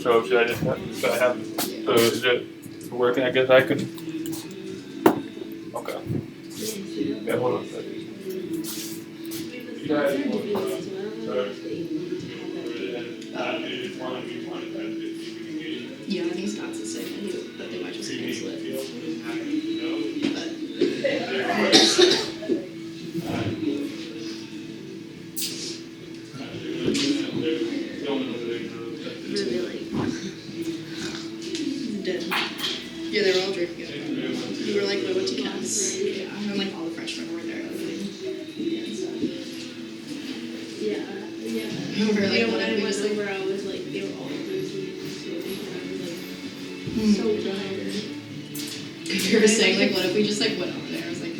So should I just have, so is it working? I guess I can. Okay. Yeah, hold on a second. You guys want Yeah, I think Scott's the same. That they might just cancel it. Yeah, they were all drinking it. We were like, we went to Cass. Yeah, and like all the freshmen were there. Yeah. We were like, When I went like, over, I was like, they were all losing. So tired. we were saying like, what if we just like went over there? I was like,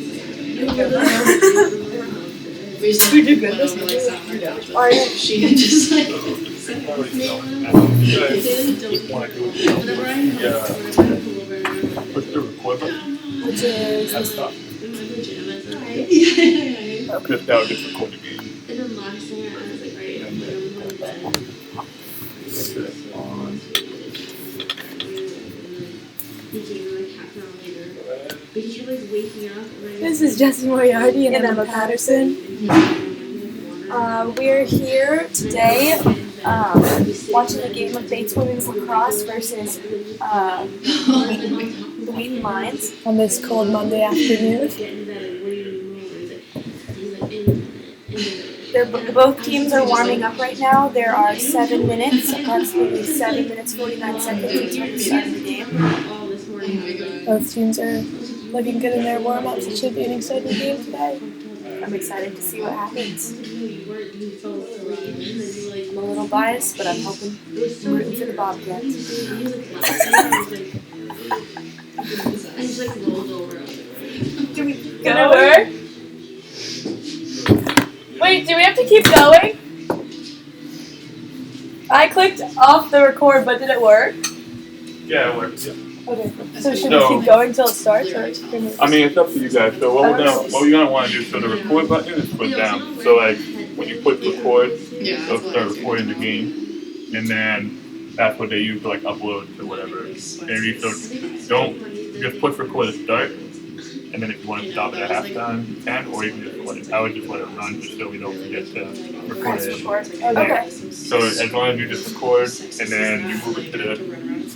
we just We did went good. over like sat on our couch. Are you? She had just like. Whenever I have Yeah. pull over, Push the record button. Which is That's tough. in my pajamas, and Just now, just record the game. then last thing I was like, alright, I'm going to bed. He came like half an hour later, but he kept like waking up. And This is Jesse Moriarty and Emma Patterson. We're here today watching a game of Bates Women's Lacrosse versus Wheaton Mines on this cold Monday afternoon. Both teams are warming up right now. There are 7 minutes, approximately 7 minutes 49 seconds until the start of the game. Both teams are looking good in their warm-ups. It should be an exciting game today. I'm excited to see what happens. I'm a little biased, but I'm hoping I'm rooting for the Bobcats. I just like rolled over. Do we gonna work? Wait, do we have to keep going? I clicked off the record, but did it work? Yeah, it works. Yeah. Okay. So should we keep going till it starts, or can we? I mean, it's up to you guys. So what we're gonna want to do. So the record button is put down. So like when you push record, it'll start recording the game, and then that's what they use to like upload to whatever. Maybe so don't just push record to start, and then if you want to stop it at halftime, you can, or you can just let it. I would just let it run just so we don't forget to record it. Okay. So as long as you just record, and then you move it to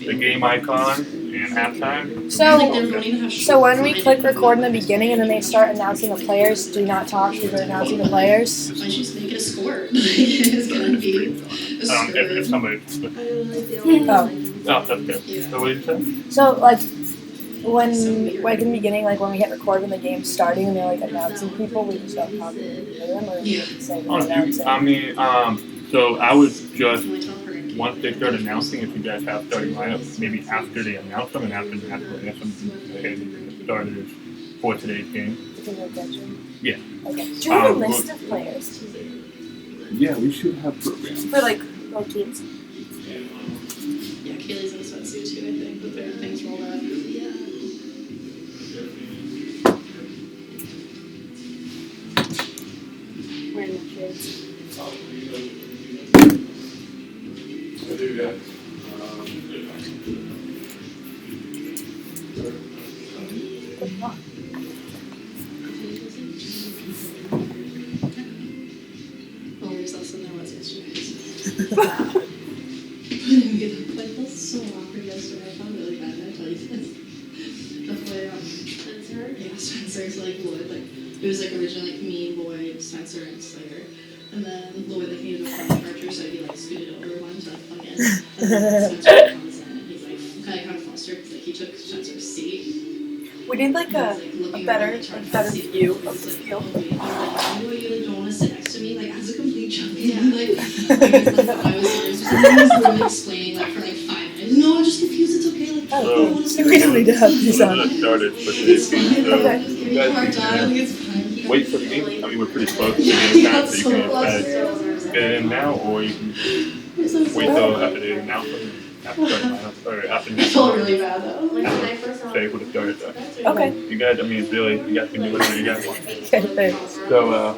the game icon and halftime. So when we click record in the beginning and then they start announcing the players, do not talk because they're announcing the players. Why don't you just make it a score? It's gonna be a score. If somebody. Oh. No, that's good. So what did you say? So like when like in the beginning, like when we hit record when the game's starting and they're like announcing people, we just don't talk to them or say they're announcing. I mean, so I would just once they start announcing, if you guys have starting lineups, maybe after they announce them and after the national anthem, the starters for today's game. Yeah. Okay. Do you have a list of players Yeah, we should have programs. for like both teams? Yeah, Kaylee's in a sweatsuit too, I think, with their things rolled up. Wearing the shirts. Well, there's less than there was yesterday. But that's so awkward yesterday. I found it really bad. Did I tell you this? The way Spencer? Yeah, Spencer's like Lloyd. Like it was like originally like me, Lloyd, Spencer, and Slater. And then Lloyd like needed a front departure, so he like scooted over one to like plug in. And then Spencer comes in and he's like kind of flustered because like he took Spencer's seat. We need like a better view of the field. You don't want to sit next to me, like as a complete junkie. Yeah. Like I was serious. He was literally explaining like for like 5 minutes. No, I'm just confused. It's okay. Like I don't want to. We don't need to have these on. Started for today's game. So Okay. you guys can wait for the game. I mean, we're pretty close to the game time, so you can either get it in now, or you can wait till after the announcement. After I felt really bad though. Say who the started though. Okay. You guys, I mean, it's really, you guys can do whatever you guys want. Okay, thanks. So,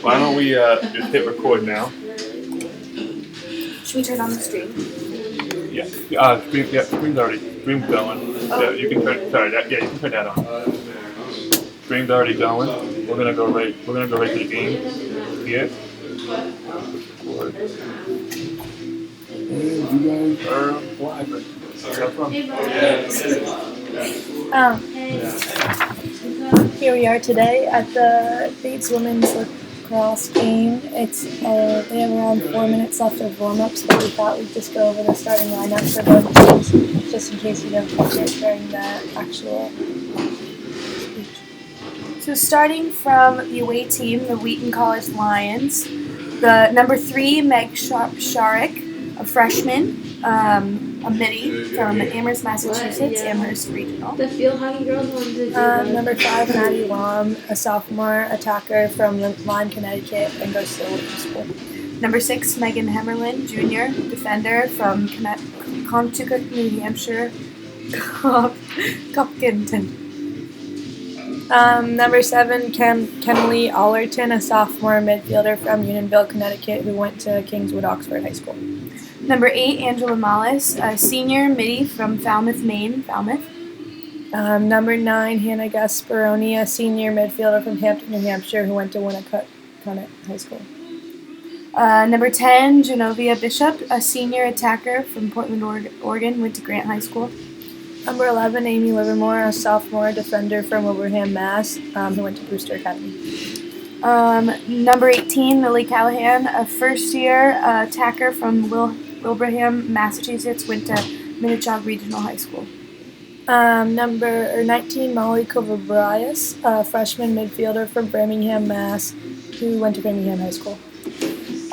why don't we just hit record now? Should we turn on the stream? Yeah. Stream's going. Yeah, you can turn. Sorry, you can turn that on. Stream's already going. We're gonna go right to the game here. And you guys are live right now. Here we are today at the Bates Women's Lacrosse game. They have around 4 minutes left of warm-ups, but we thought we'd just go over the starting lineup for both teams, just in case you don't catch it during the actual speech. So starting from the away team, the Wheaton College Lions, the number 3, Meg Sharrock, a freshman, a midi from Amherst, Massachusetts, Amherst Regional. The field hockey girls wanted to do Number 5, Maddie Lam, a sophomore attacker from Lyme, Connecticut, and goes to the Wharton School. Number 6, Megan Hemmerlin, junior, defender from Contoocook, New Hampshire, Copkinton. Number 7, Kenley Allerton, a sophomore midfielder from Unionville, Connecticut, who went to Kingswood Oxford High School. Number 8, Angela Mallis, a senior midi from Falmouth, Maine, Falmouth. Number 9, Hannah Gasparoni, a senior midfielder from Hampton, New Hampshire, who went to Winnicott High School. Number 10, Genovia Bishop, a senior attacker from Portland, Oregon, went to Grant High School. Number 11, Amy Livermore, a sophomore defender from Wilbraham, Mass., who went to Brewster Academy. Number 18, Lily Callahan, a first-year attacker from Wilbraham, Massachusetts, went to Minnetonka Regional High School. Number 19, Molly Covabrias, a freshman midfielder from Framingham, Mass., who went to Framingham High School.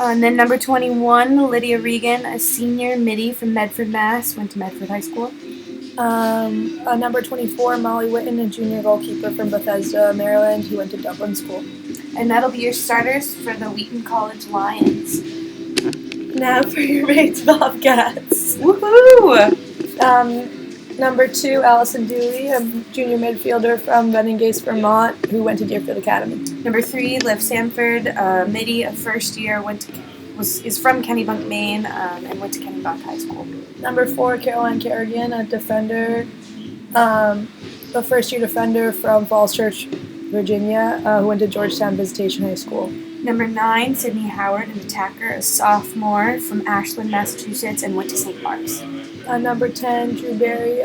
And then number 21, Lydia Regan, a senior midi from Medford, Mass., went to Medford High School. Number 24, Molly Whitten, a junior goalkeeper from Bethesda, Maryland, who went to Dublin School. And that'll be your starters for the Wheaton College Lions. Now for your Bates Bobcats. Woohoo! Number 2, Allison Dooley, a junior midfielder from Beningase, Vermont, who went to Deerfield Academy. Number 3, Liv Sanford, midi, a first year, is from Kennebunk, Maine, and went to Kennebunk High School. Number 4, Caroline Kerrigan, a defender, a first-year defender from Falls Church, Virginia, who went to Georgetown Visitation High School. Number 9, Sydney Howard, an attacker, a sophomore from Ashland, Massachusetts, and went to St. Mark's. Number 10, Drew Berry,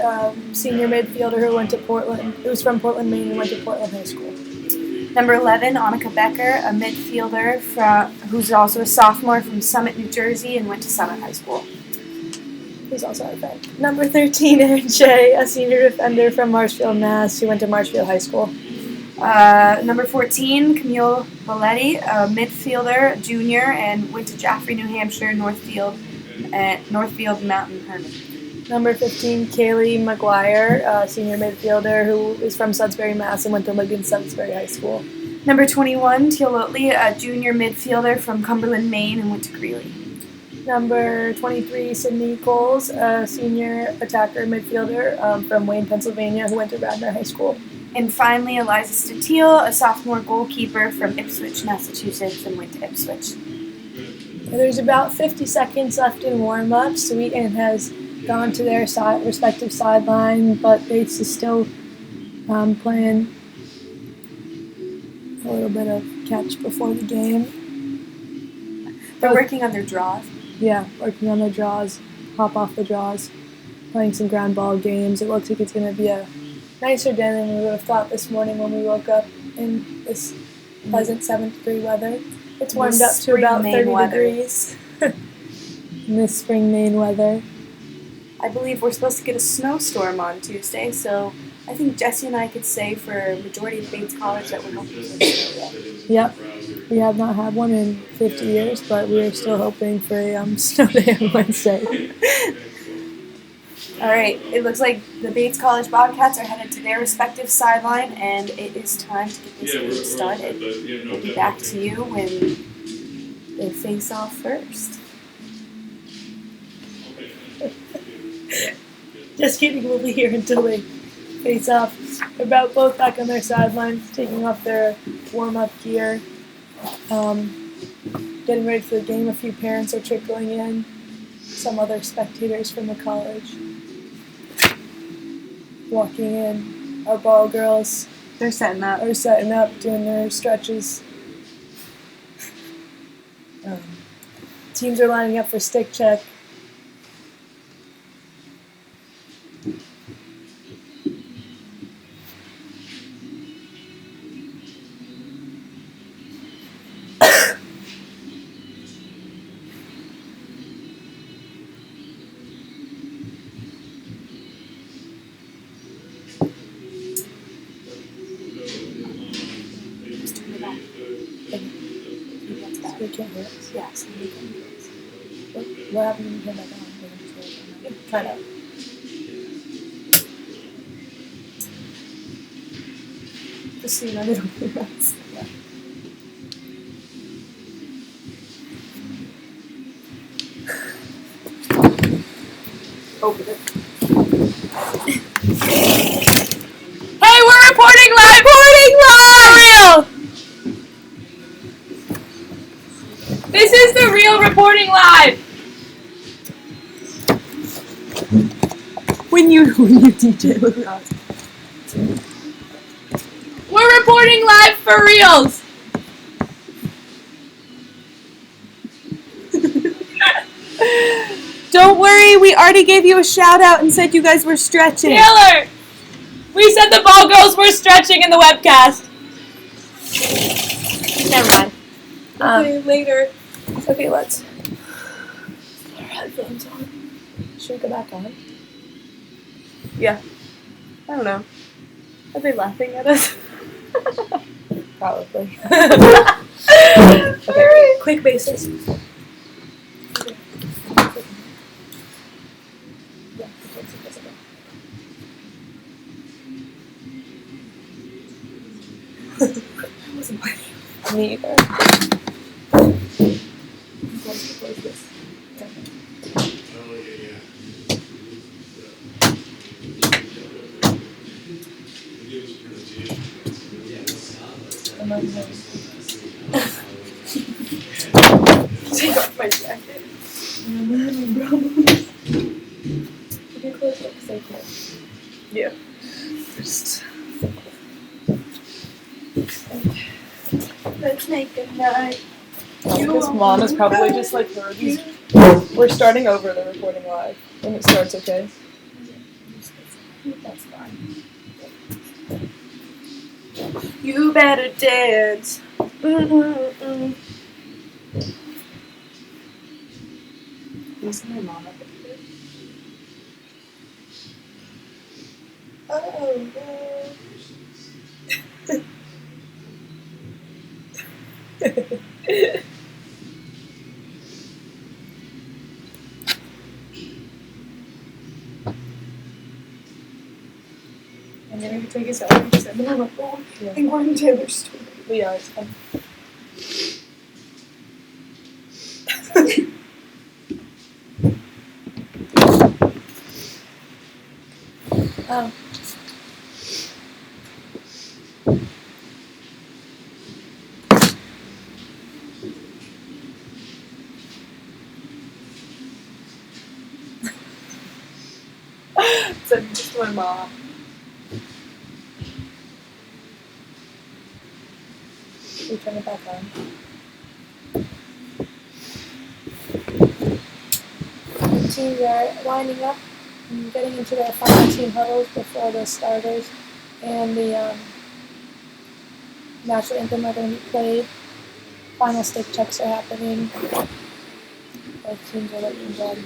senior midfielder who went to Portland, who's from Portland, Maine, and went to Portland High School. Number 11, Annika Becker, a midfielder who's also a sophomore from Summit, New Jersey, and went to Summit High School. Who's also our friend. Number 13, Erin Shea, a senior defender from Marshfield, Mass., who went to Marshfield High School. Number 14, Camille Valetti, a midfielder, junior, and went to Jaffrey, New Hampshire, Northfield Mountain Hermit. Number 15, Kaylee McGuire, senior midfielder who is from Sudbury, Mass. And went to Ligon Sudbury High School. Number 21, Teal Oatley, a junior midfielder from Cumberland, Maine, and went to Greeley. Number 23, Sydney Coles, a senior attacker midfielder from Wayne, Pennsylvania, who went to Radnor High School. And finally, Eliza Statiel, a sophomore goalkeeper from Ipswich, Massachusetts, and went to Ipswich. There's about 50 seconds left in warm-ups. Wheaton has gone to their respective sideline, but Bates is still playing a little bit of catch before the game. They're working on their draws. Yeah, working on their draws, hop off the draws, playing some ground ball games. It looks like it's going to be a nicer day than we would have thought this morning when we woke up in this pleasant 7th-degree weather. It's warmed up to about 30 degrees in this spring Maine weather. I believe we're supposed to get a snowstorm on Tuesday, so I think Jesse and I could say for a majority of Bates College that we're hoping for snow. Yep. We have not had one in 50 years, but we are still hoping for a snow day on Wednesday. All right, it looks like the Bates College Bobcats are headed to their respective sideline, and it is time to get this game started. We'll be back to you when they face off first. Just kidding, we'll be here until they face off. They're both back on their sidelines, taking off their warm-up gear, getting ready for the game. A few parents are trickling in. some other spectators from the college walking in. Our ball girls They're setting up. are setting up, doing their stretches. Teams are lining up for stick check. We can't hear us. Yes. We can do it. What happened when you came back on? Kind of. Just so you know, they don't hear us. Yeah. Open it. Hey, we're reporting live! Reporting live! For real! This is the real reporting live! When you DJ, look at us. We're reporting live for reals! Don't worry, we already gave you a shout out and said you guys were stretching. Taylor! We said the ball girls were stretching in the webcast. Never mind. Okay, later. Okay, let's put our headphones on. Should we go back on? Yeah. I don't know. Are they laughing at us? Probably. Okay. Quick basis. Yeah, I wasn't playing. Me either. Take off my jacket. I'm having problems. You can close it because I can't. Yeah. First. Let's make a night. Because mom is probably just like heard these. We're starting over the recording live when it starts, okay? That's fine. You better dance. Is my mom up here? Oh no. And then we can take a selfie and send them on the phone. Yeah. And go on Taylor's story. We are. It's fun. Oh. Send this to my mom. We turn it back on. The teams are lining up and getting into their final team huddles before the starters and the national anthem are going to be played. Final stick checks are happening. Both teams are looking good.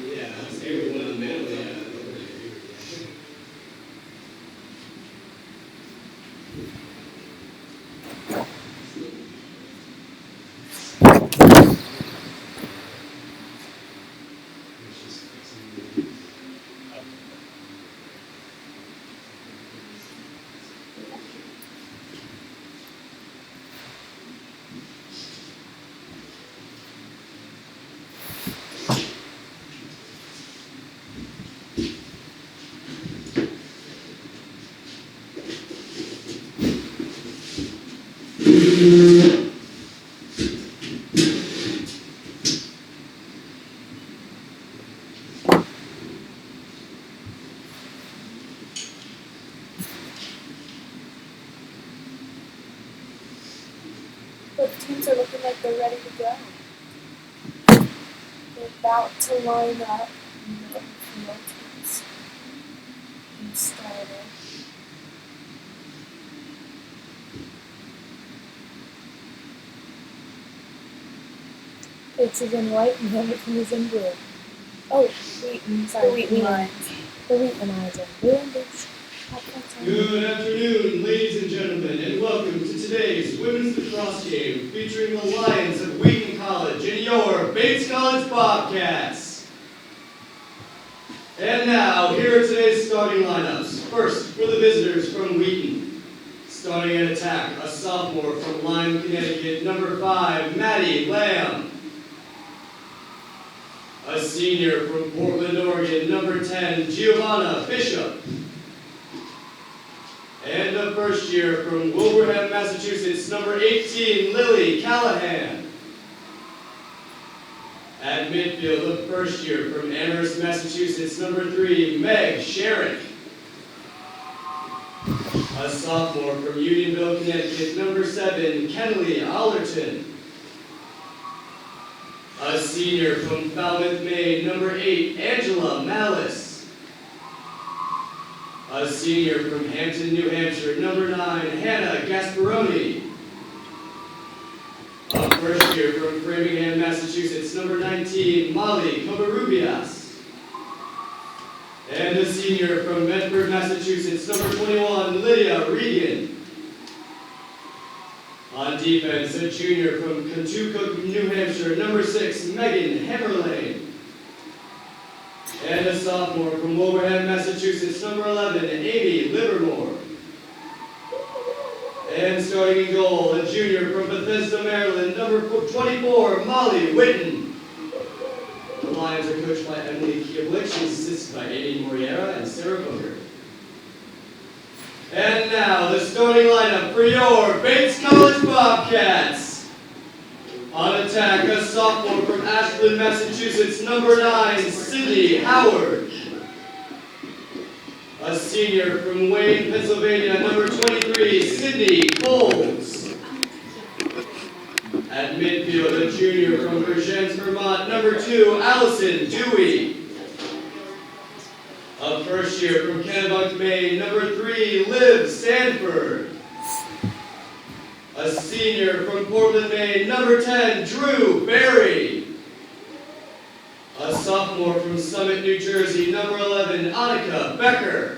teams are looking like they're ready to go. They're about to line up in the field teams and started. It's is in white and Hamilton is in blue. Oh, Wheaton, sorry. The Wheaton Lions. The Wheaton Lions are blue and boots. Good afternoon, ladies and gentlemen, and welcome to today's women's lacrosse game featuring the Lions of Wheaton College and your Bates College Bobcats. And now, here are today's starting lineups. First, for the visitors from Wheaton. Starting at attack, a sophomore from Lyme, Connecticut, number 5, Maddie Lamb. A senior from Portland, Oregon, number 10, Giovanna Bishop. And a first year from Wilbraham, Massachusetts, number 18, Lily Callahan. At midfield, the first year from Amherst, Massachusetts, number 3, Meg Sharon. A sophomore from Unionville, Connecticut, number 7, Kenley Allerton. A senior from Falmouth, Maine, number 8, Angela Malice. A senior from Hampton, New Hampshire, number 9, Hannah Gasparoni. A first year from Framingham, Massachusetts, number 19, Molly Covarrubias. And a senior from Medford, Massachusetts, number 21, Lydia Regan. On defense, a junior from Kentucky, New Hampshire, number 6, Megan Hammerlane. And a sophomore from Wilbraham, Massachusetts, number 11, Amy Livermore. And starting in goal, a junior from Bethesda, Maryland, number 24, Molly Witten. The Lions are coached by Emily Kieblich. She's assisted by Amy Moriera and Sarah Booker. And now, the starting lineup for your Bates College Bobcats. On attack, a sophomore from Ashland, Massachusetts, number 9, Sydney Howard. A senior from Wayne, Pennsylvania, number 23, Sydney Coles. At midfield, a junior from Vergennes, Vermont, number 2, Allison Dewey. A first year from Kennebunk, Maine, number 3, Liv Sanford. A senior from Portland, Maine, number 10, Drew Berry. A sophomore from Summit, New Jersey, number 11, Annika Becker.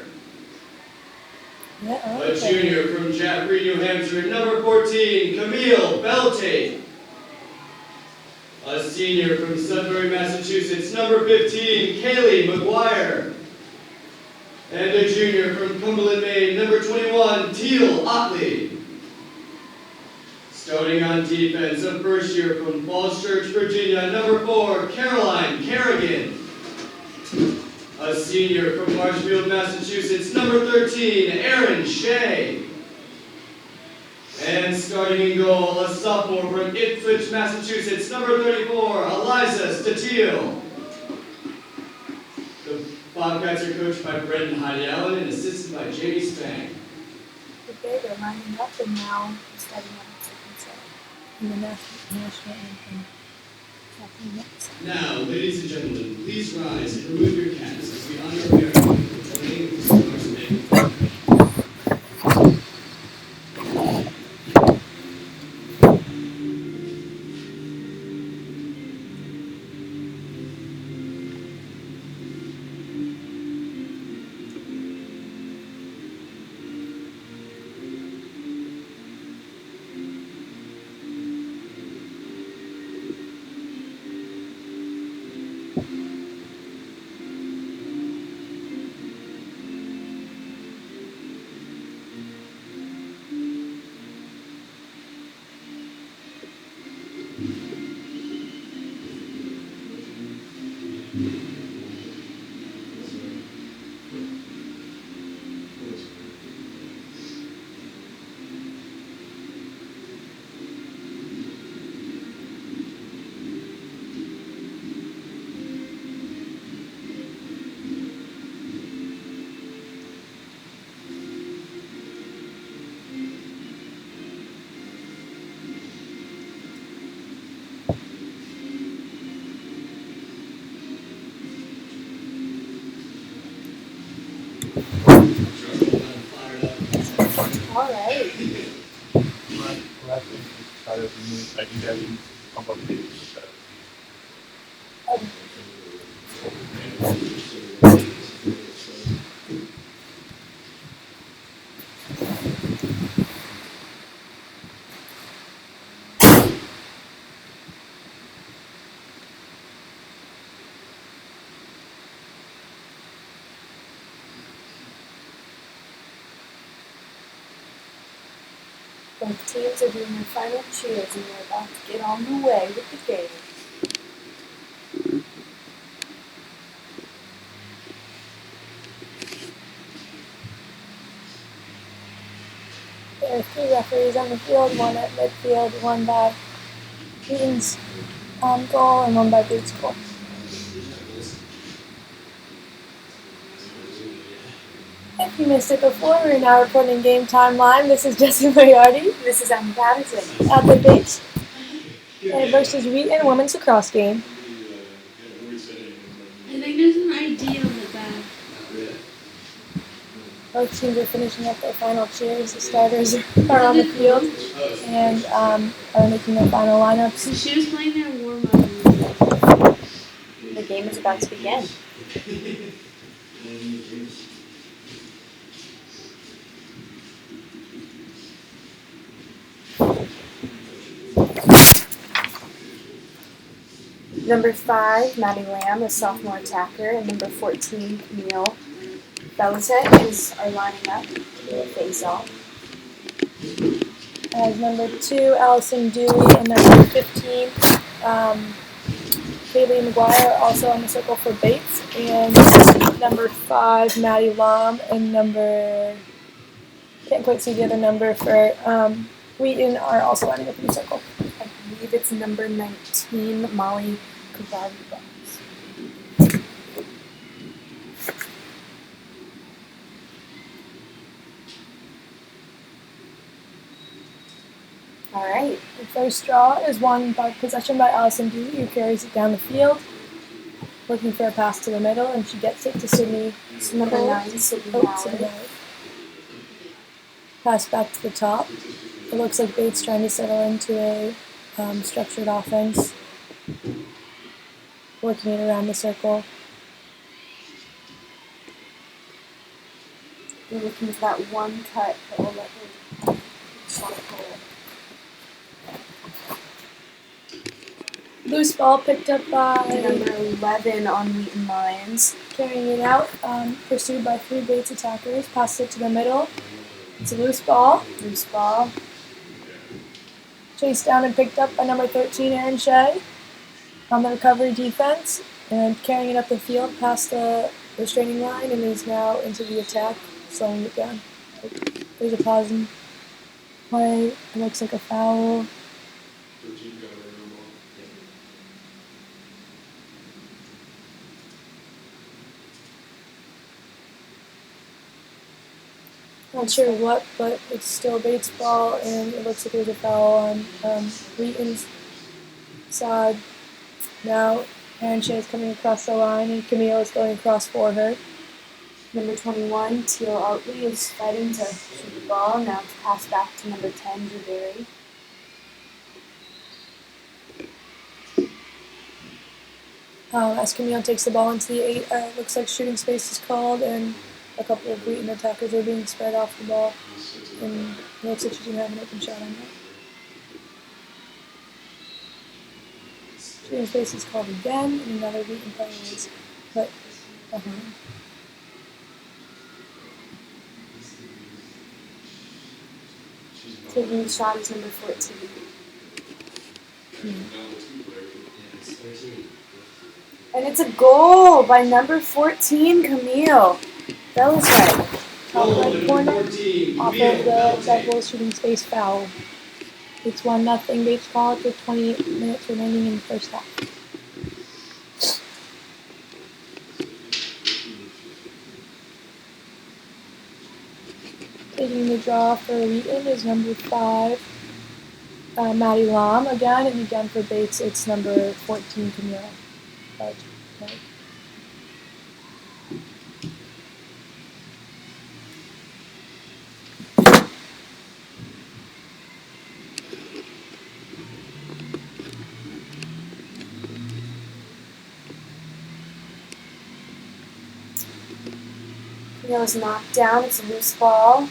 A junior from Jaffrey, New Hampshire, number 14, Camille Beltate. A senior from Sudbury, Massachusetts, number 15, Kaylee McGuire. And a junior from Cumberland, Maine, number 21, Teal Otley. Starting on defense, a first year from Falls Church, Virginia, number 4, Caroline Kerrigan. A senior from Marshfield, Massachusetts, number 13, Erin Shea. And starting in goal, a sophomore from Ipswich, Massachusetts, number 34, Eliza Statiel. The Bobcats are coached by Brendan Heidi Allen and assisted by Jamie Spang. Okay, they're lining up and now starting on the second set. And the national anthem. Now, ladies and gentlemen, please rise and remove your caps as we honor America with the name of the Day. how does he move? Like, he doesn't pump up the stuff. Both teams are doing their final cheers and we're about to get on the way with the game. There are 3 referees on the field, 1 at midfield, 1 by Eaton's goal, and 1 by Bates' goal. If you missed it before, we're now recording Game Time Live. This is Jesse Moriarty. This is Em Patterson. At the Bates versus Wheaton women's lacrosse game. I think there's an ID on the back. Both teams are finishing up their final cheers. The starters are on the field and are making their final lineups. So she was playing their warm-up. The game is about to begin. Number 5, Maddie Lamb, the sophomore attacker, and number 14, Camille Belichick is are lining up to do a face-off. As number 2, Allison Dewey, and number 15, Kaylee McGuire are also on the circle for Bates, and number 5, Maddie Lamb, and can't quite see the other number for Wheaton are also lining up in the circle. I believe it's number 19, Molly Kavadi. Alright, the first draw is won by possession by Allison Dewey, who carries it down the field, looking for a pass to the middle, and she gets it to Sydney. Number 9, Sydney Howard. Pass back to the top. It looks like Bates trying to settle into a structured offense, working it around the circle. We're looking for that one cut that will let her shot pull it. Loose ball picked up by Number 11 on Wheaton Lions. carrying it out, pursued by 3 Bates attackers. Passed it to the middle. It's a loose ball. Loose ball. Chased down and picked up by number 13, Erin Shea, on the recovery defense, and carrying it up the field past the restraining line, and is now into the attack, slowing it down. There's a pause in play. It looks like a foul. Not sure what, but it's still Bates' ball, and it looks like there's a foul on Wheaton's side. Now, Erin Shea is coming across the line, and Camille is going across for her. Number 21, Teal Oatley, is fighting to shoot the ball. Now it's passed back to number 10, Drew Berry. As Camille takes the ball into the 8, looks like shooting space is called, and a couple of Wheaton attackers are being spread off the ball, and it looks like she's going to have an open shot on that. Shooting space is called again, and another Wheaton player is put behind. Taking the shot is number 14. And it's a goal by number 14, Camille Belichick. Top right corner, 14, off of the double shooting space foul. It's 1-0 Bates College with 28 minutes remaining in the first half. Taking the draw for Wheaton is number 5, Maddie Lam again, and again for Bates it's number 14, Camille. Camille's knocked down. It's a loose ball.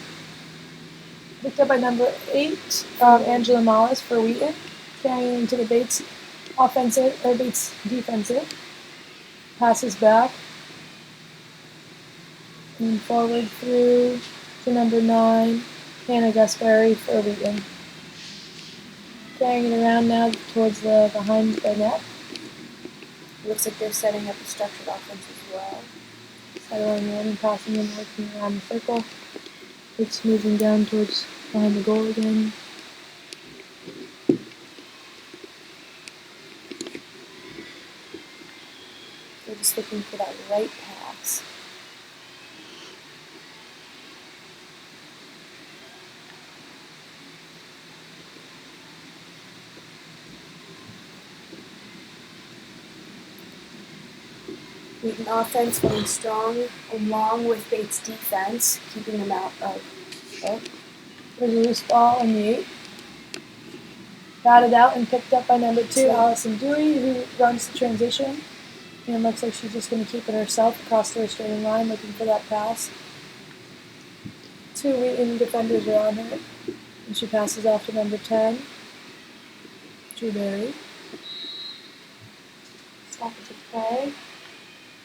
Picked up by number 8, Angela Mollis for Wheaton. Carrying into the Bates Bates defensive. Passes back. And forward through to number 9, Hannah Gaspari for Wheaton. Carrying it around now towards the behind the net. Looks like they're setting up a structured offense as well. Settling in and passing and working around the circle. It's moving down towards behind the goal again. They're just looking for that right pass. Wheaton offense going strong along with Bates defense, keeping them out of. There's a loose ball in the 8. Batted out and picked up by number 2, Allison Dewey, who runs the transition. And looks like she's just going to keep it herself across the restraining line, looking for that pass. 2 Wheaton defenders are on her. And she passes off to number 10, Drew Berry. Stoppage of play.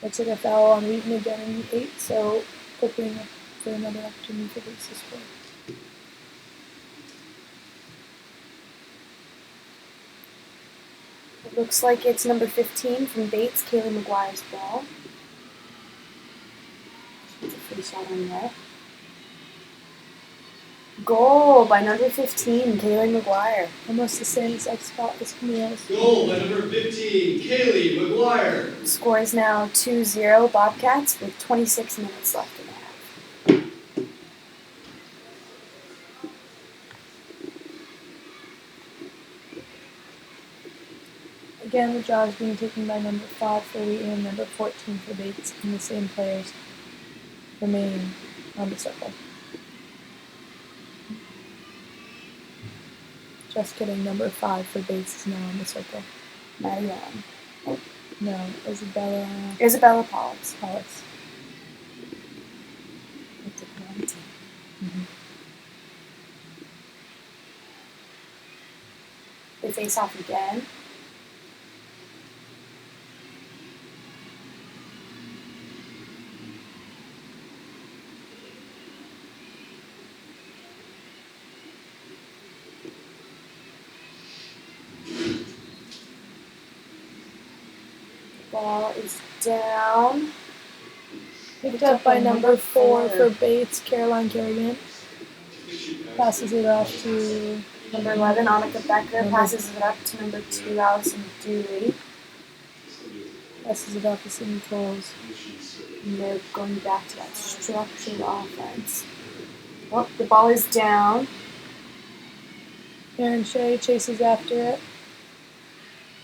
Looks like a foul on Wheaton again in the 8, so hoping for another opportunity for Bates to score. It looks like it's number 15 from Bates, Kaylee McGuire's ball. It's a free shot on net. Goal by number 15, Kaylee McGuire. Almost the same exact spot as Camille's. Goal by number 15, Kaylee McGuire. The score is now 2-0 Bobcats with 26 minutes left in the half. Again, the draw is being taken by number 5 for Wheaton and number 14 for Bates, and the same players remain on the circle. Just kidding, number 5 for Bates is now on the circle. Maddie Allen. No, Isabella Paulus. Hollis. With the penalty. They face off again. Ball is down. Picked up by number 4 for Bates, Caroline Gilligan. Passes it off to Number 11, Annika Becker, passes it up to number 2, Allison Dewey. passes it off to Sydney Coles. And they're going back to that structured offense. Oh, the ball is down. Aaron Shea chases after it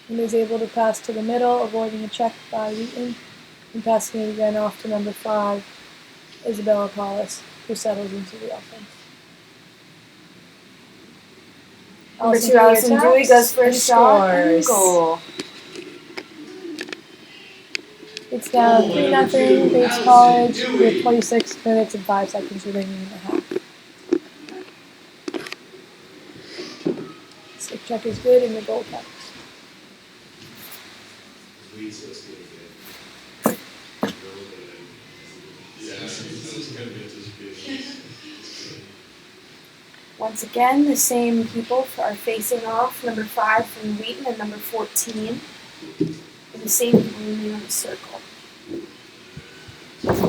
and is able to pass to the middle, avoiding a check by Wheaton, and passing it again off to number 5, Isabella Paulus, who settles into the offense. Number 2, Allison Dewey goes for a shot and goal. It's down 3-0 Bates College with 26 minutes and 5 seconds remaining in the half. Stick check is good and the goal counts. Once again, the same people are facing off. Number 5 from Wheaton and number 14. And the same people remain on the circle. The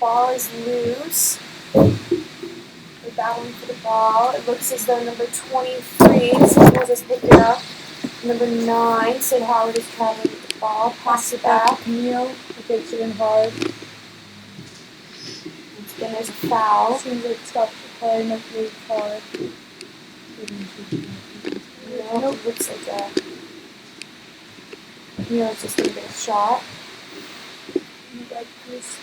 ball is loose. They're battling for the ball. It looks as though number 23, Simmons has picked it up. Number 9, Sid Howard is traveling with the ball. Pass it back. Camille, who takes it in hard. Once again, there's a foul. Seems like stops the play, might be hard. No, it looks like Camille's just going to get a shot. right crease.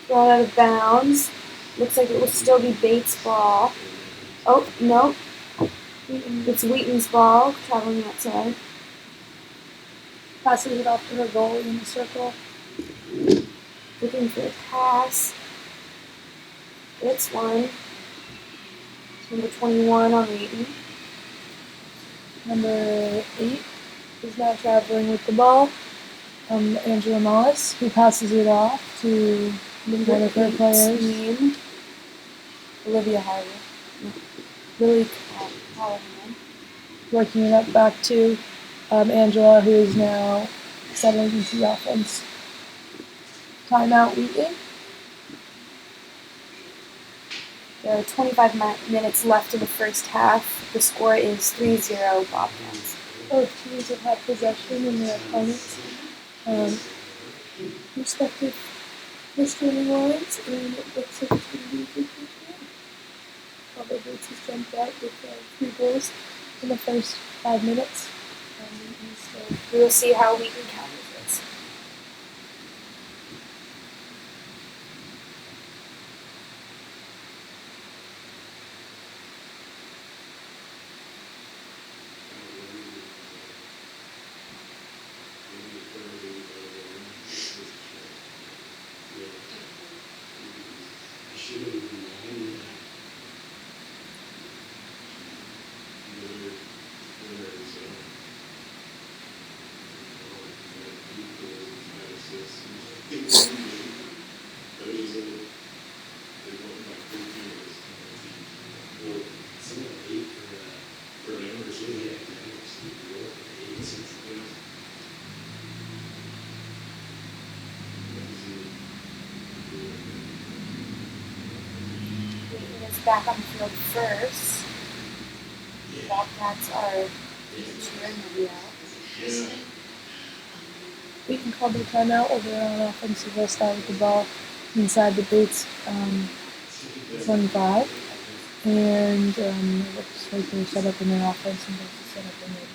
Thrown out of bounds. Looks like it will still be Bates' ball. Oh, no. It's Wheaton's ball traveling outside. Passes it off to her goalie in the circle. Looking for a pass. It's one. Number 21 on Wheaton. Number 8 is now traveling with the ball. Angela Mollis, who passes it off to one of her players. 18. Olivia Harvey. No. Lily Callahan. Working it up back to Angela, who is now settling into the offense. Timeout Wheaton. There are 25 minutes left in the first half. The score is 3-0 Bobcats. Both teams have had possession in their opponents' respective restraining lines, and it looks like it's going to be a good game. Although Bates has jumped out with 3 goals in the first 5 minutes. We will see how Wheaton counters this. Back on the field first. The Bobcats are cheering the out. Wheaton called the timeout over on offensive. They'll start with the ball inside the Bates 25. And it looks like they're set up in their offense and they're set up in their defense.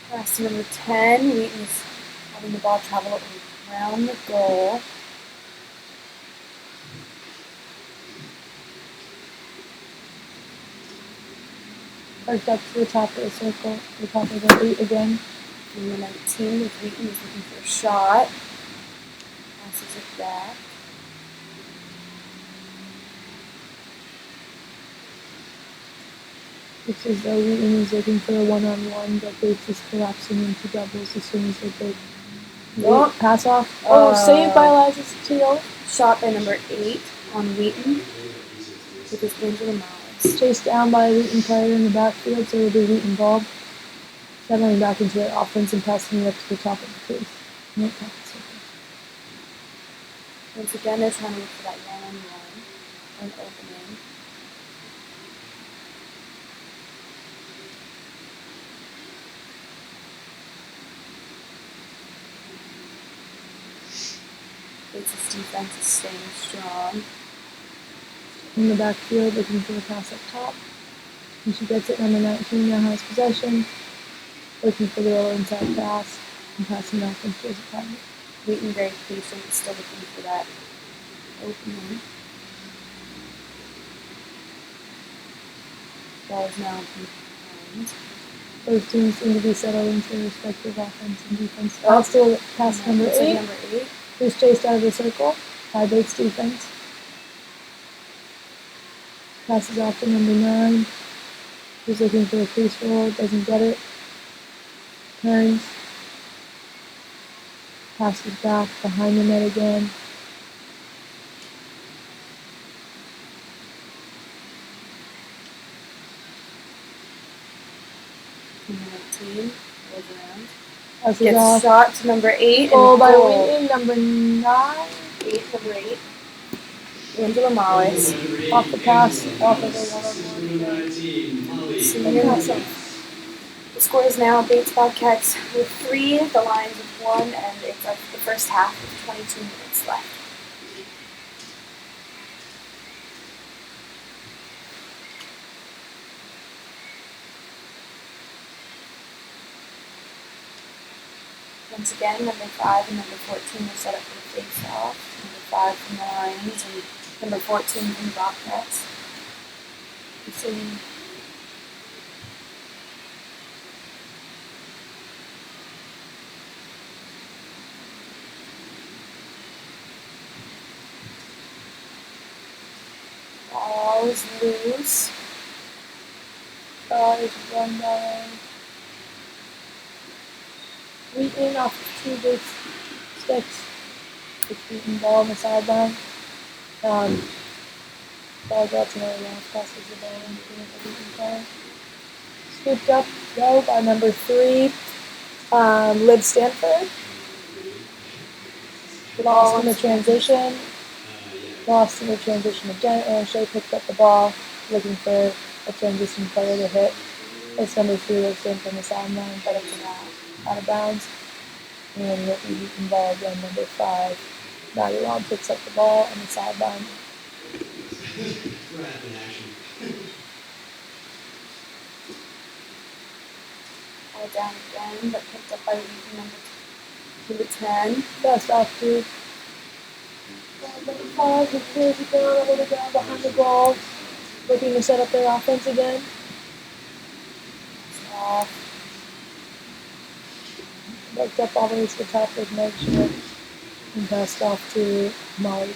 Pass to number 10. Wheaton is having the ball travel around the goal. Parked up to the top of the circle, the top of the 8 again. Number 19 with Wheaton is looking for a shot. Passes it back. Looks as though Wheaton is looking for a one-on-one, but Bates is collapsing into doubles as soon as they break. Oh. Pass off. Saved by Eliza Steele. Shot by number 8 on Wheaton. With his Angela Miles. Chased down by a Wheaton player in the backfield, so it'll be Wheaton ball. Settling back into their offense and passing it up to the top of the crease. Once again, they're trying to look for that one-on-one, an opening. Bates' defense is staying strong. In the backfield, looking for the pass up top. And she gets it. Number 19 now has possession. Looking for the little inside pass and passing off into his opponent. Wheaton very patient, still looking for that opening. Ball is now behind. Both teams seem to be settled into their respective offense and defense. Still pass number 8. Number 8. Who's chased out of the circle by Bates defense. Passes off to number 9. Who's looking for a crease roll, doesn't get it. Turns. Passes back behind the net again. Number 19 goes around. Passes Gets off. shot to number 8. Goal by Wheaton, number 9. 8, number 8. Angela Mollis. Off the pass, off of the one-on-one. Number 19, Molly. And then the The score is now Bates Bobcats with 3, the Lions with 1, and it's the first half with 22 minutes left. Once again, number 5 and number 14 are set up for the face-off. Number 5 from the Lions and number 14 from the Bobcats. Same. Ball is loose. Ball is run by Wheaton off of 2 big sticks. It's Wheaton ball on the sideline. Ball drops and everyone else passes the ball into the Wheaton player. Scooped up though by number 3, Liv Stanford. Lost in the transition. Lost in the transition again, and Shea picked up the ball, looking for a transition player to hit. It's number 3 Liv Stanford on the sideline, but it's out of bounds. And the Wheaton ball again, number 5. Maddie Long picks up the ball on the sideline. Ball down again, but picked up by number 10. Best off to number 5, who clears it down over the ground behind the goal, looking to set up their offense again. Off. Worked up all the way to the top with Meg Schmidt and passed off to Molly.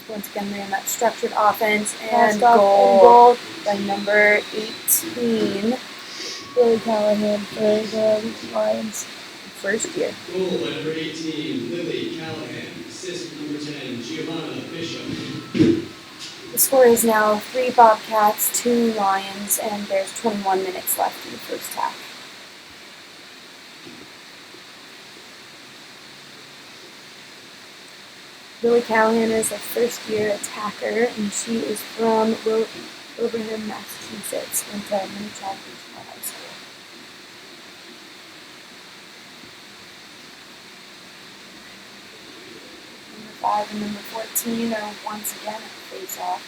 Once again, they're in that structured offense and Passed off goal by number 18. Billy Callahan for the Wheaton Lions. First year. Goal by number 18, Lily Callahan. Assist number 10, Giovanna Bishop. The score is now 3 Bobcats, 2 Lions, and there's 21 minutes left in the first half. Lily Callahan is a first-year attacker, and she is from Wilbraham, Massachusetts. Went to Minichog Regional High School. Number 5 and number 14 are once again at the face-off.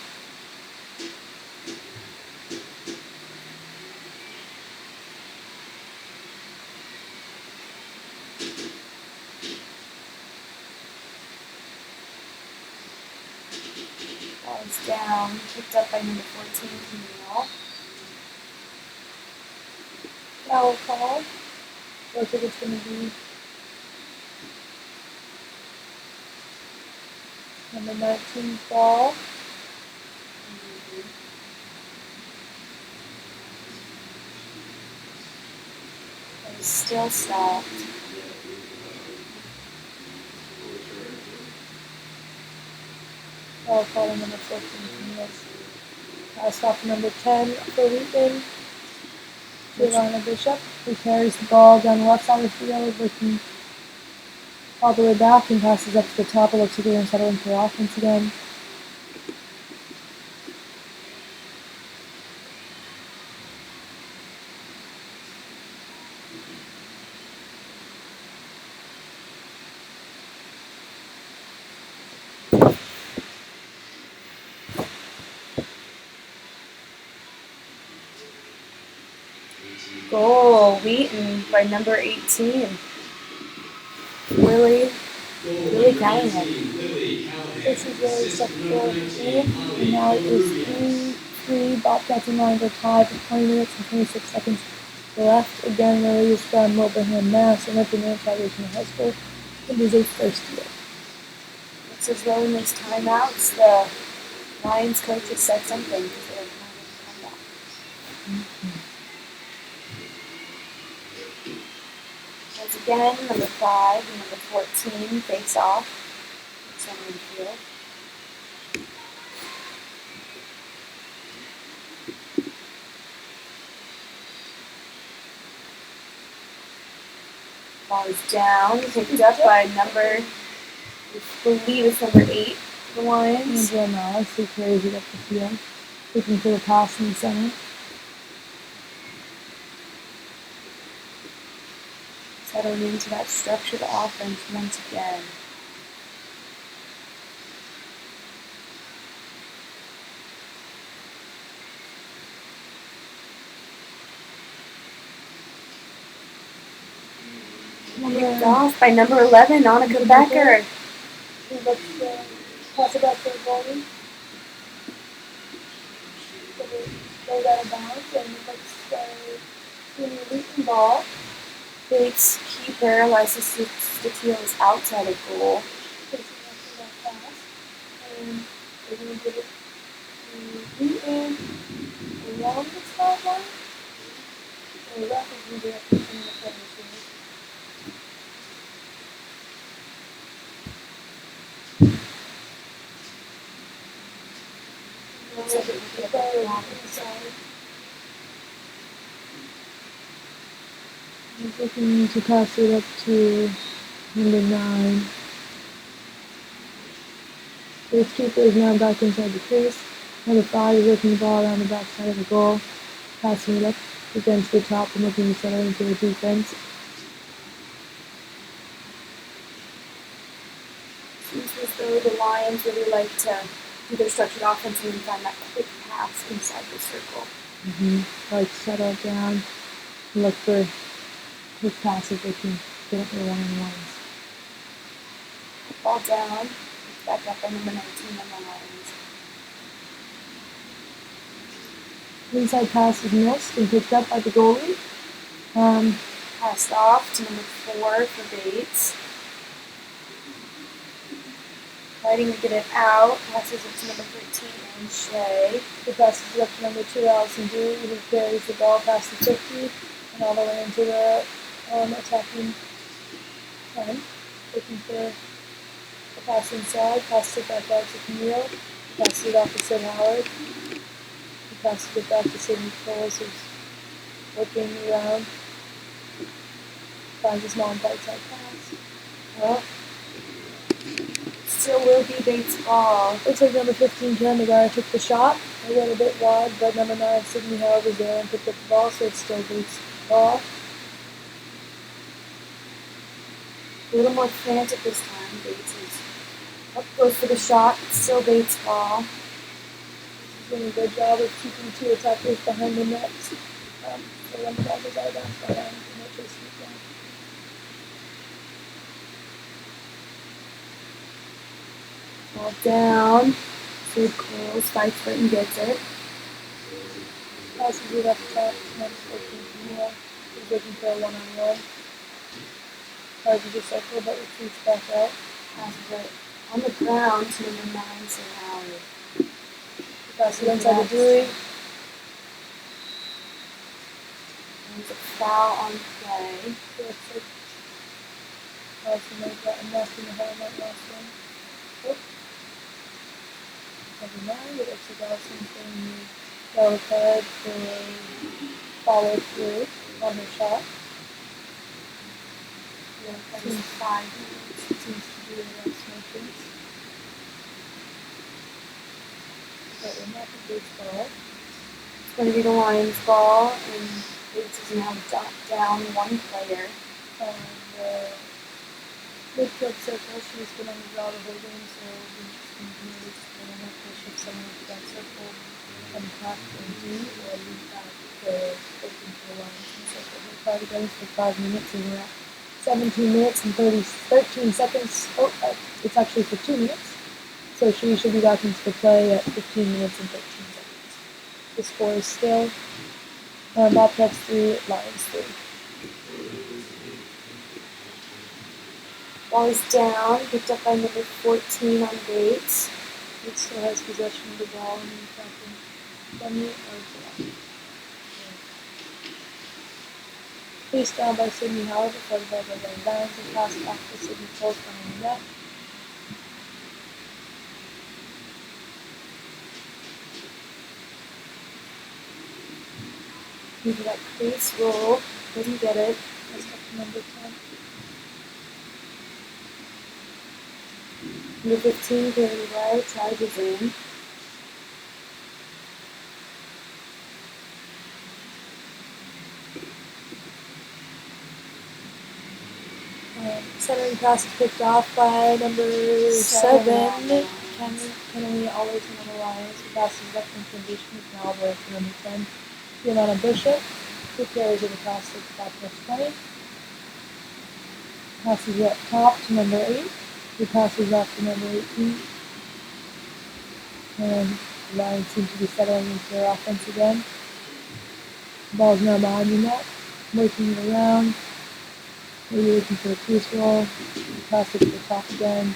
Ball is down, picked up by number 14, Camille. Foul call. Looks like it's going to be number 19 ball. It is still stopped. Foul call on number 14 Camille. Passed off to number 10 for Wheaton. Giovanna Bishop, who carries the ball down the left side of the field, looking all the way back and passes up to the top. It looks like they're going to settle into offense again. Goal, Wheaton by number 18. Lily Callahan. This is really set for game, and now it is 3 Bobcats and Lions are tied with 20 minutes and 26 seconds left. Again, Lily is from Wilbraham, Mass, and went to Minichog Regional High School. It is a first year. Looks as though in those timeouts, the Lions coach has said something because they're trying to come back. Once again, number 5 and number 14 face off. Center field. Ball is down, picked up by number believe it's number 8 for the Lions. Angela Malice, who carries it up the field, looking for the pass in the center. Settling into that structured offense once again. Picked off by number 11, Annika Becker. Who looks to pass it up to the goalie. So it goes out of bounds and looks to a Luton ball. Bates keeper, Eliza Statiel is outside of goal. Facing after that pass. And they're going to give it to Luton around the sideline. So the ref is going to direct it from the players here. Looks like it would be a bit long inside. He's looking to pass it up to number 9. Bates keeper is now back inside the crease. Number 5 is looking the ball around the backside of the goal, passing it up against the top and looking to settle into the defense. Seems as though the Lions really like to do their structured offense and then find that quick pass inside the circle. Like settle down, look for quick passes they can get up their one-on-ones. Ball down, back up by number 19 on the Lions. Inside pass is missed and picked up by the goalie. Passed off to number 4 for Bates. Fighting to get it out. Passes it to number 13, and Shea. The pass is up to number 2, Allison Dewey, who carries the ball past the 50 and all the way into the attacking 10. Looking for the pass inside. Passes it back out to Camille. Passes it off to Sid Howard. He passes it back to Sidney Coles, who's looking around. Finds a small bite-side pass. Well, Still will be Bates' ball. looks like number 15, Canada, took the shot. A little bit wide, but number 9, Sidney Howard, was there and picked up the ball, so it's still Bates' ball. A little more frantic this time. Bates is up close for the shot. Still Bates' ball. He's doing a good job of keeping 2 attackers behind the net. So when the ball goes out of bounds by them, no chasing it down. Ball down. Sid Coles fights for it and gets it. Passes it up top, next looking for Mia. He's looking for a one-on-one. Charges a circle, but retreats back out. Passes it on the ground to number 9, Sid Howard. Passes it inside the Dewey. There's a foul on play. Looks like Allison may have gotten knocked in the head on that last one. Oh. Number 9, it looks like Allison's getting the yellow card for follow through on her shot. Yeah, that was 5 minutes. It seems to be a less motions. But we're not the Bates ball. It's going to be the Lions' ball, and Bates is now down 1 player. Midfield circle, she's been on the draw the whole game, so we just continue to spin and hopefully shift someone to that circle and top and D, or leave back the open to the Lions in the circle. We'll try to go for 5 minutes, and we're at 17 minutes and 13 seconds. It's actually for 2 minutes. So she should be back into the play at 15 minutes and 13 seconds. The score is still Bobcats 3, Lions 3. Ball is down, picked up by number 14 on Bates. It still has possession of the ball and the attacking 20 yards left. Faced down by Sidney Howard before the ball goes out of bounds and passed off to Sidney Coles behind the net. Into that crease roll, didn't get it. That's up to number 10. Number 15, Kaylee Wire, charges in. Centering pass is picked off by number 7. Kennedy always on the Lions. Who passes up in transition is now over for number 10. Giovanna Bishop, who carries it across the top plus 20. Passes it up top to number 8. Who passes off to number 18. And the Lions seem to be settling into their offense again. The ball's now behind the net, working it around. Maybe looking for a crease roll. Pass it to the top again.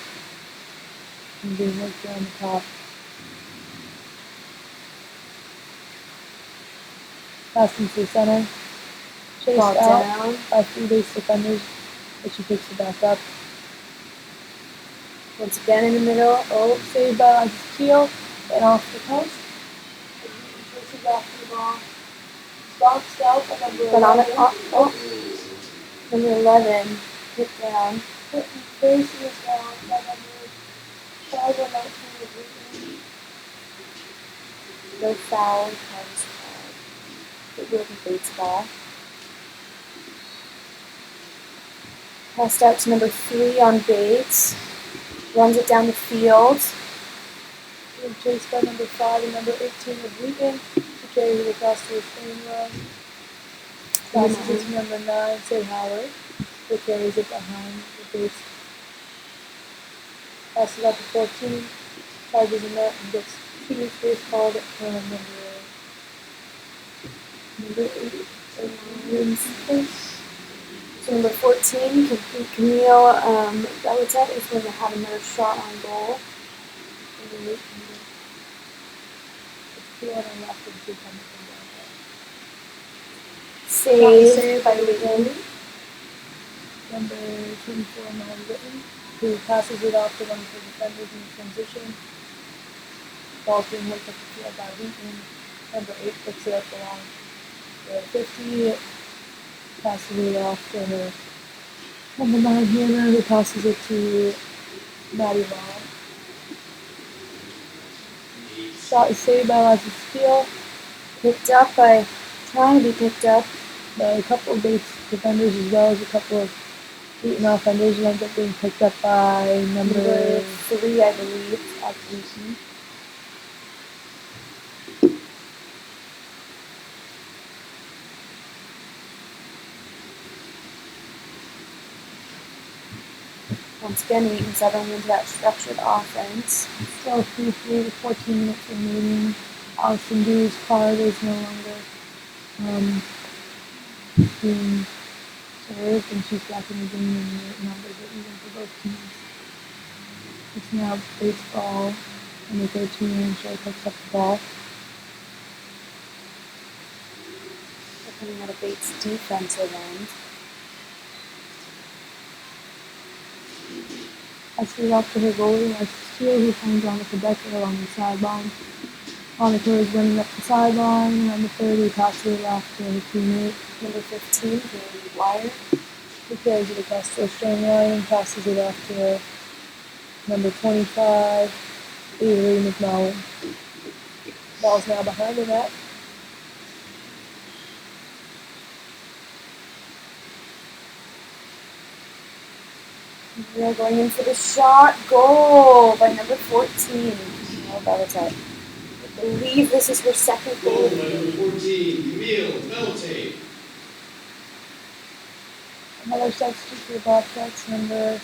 And being worked around the top. Pass into the center. Chased Ball out down. by 3 base defenders, but she picks it back up. Once again in the middle. Oh, Saved by Keel and off the post. Chases after the ball. Boxed out by number but on 11. it. Oh. Number 11, hit down. Facing is down by number 5 or 19 with Whitney. No foul, times called. It will be baseball. Passed out to number 3 on Bates. Runs it down the field. Being chased by number 5 and number 18 with Wheaton. She carries it across to the screen run. Passes it to number 9, Sid Howard, who carries it behind the base. Passes out to 14, charges the net and gets 2 weeks base called for number 8. So number 14, Camille Belitet is going to have another shot on goal. There's 2 on our left and 2 coming from down Saved by Whitney. there. Number 24, Molly Whitten, who passes it off to one of the defenders in transition. Ball being worked up the field by Wheaton. Number 8 picks it up along the 50. Passes it off to her number 9 Hannah, who passes it to Maddie Long. Shot is saved by Liza Steele. Picked up by, trying to be picked up. By a couple of base defenders as well as a couple of beaten offenders, and ends up being picked up by Number 3, I believe, at Lucy. Once again, Wheaton settling into that structured offense. Still 3-3 with 14 minutes remaining. Allison Dewey's card is no longer being served, and she's back in the game, and the numbers are even for both teams. It's now baseball, and the 13 Shay picks up the ball. They're coming out of Bates' defensive end. Passes it off to her goalie, Liza Steele, who finds Annika Becker along the sideline. Annika is running up the sideline, and on the 30, passes it off to her teammate. Number 15, Kaylee Wire. Who carries it across the string line and passes it off to number 25, Avery McMullen. Ball's now behind the net. They're going in for the shot. Goal by number 14. Oh, Belitet. I believe this is her second Goal goal. by number 14, Camille Beltate. Another substitute for the Bobcats, number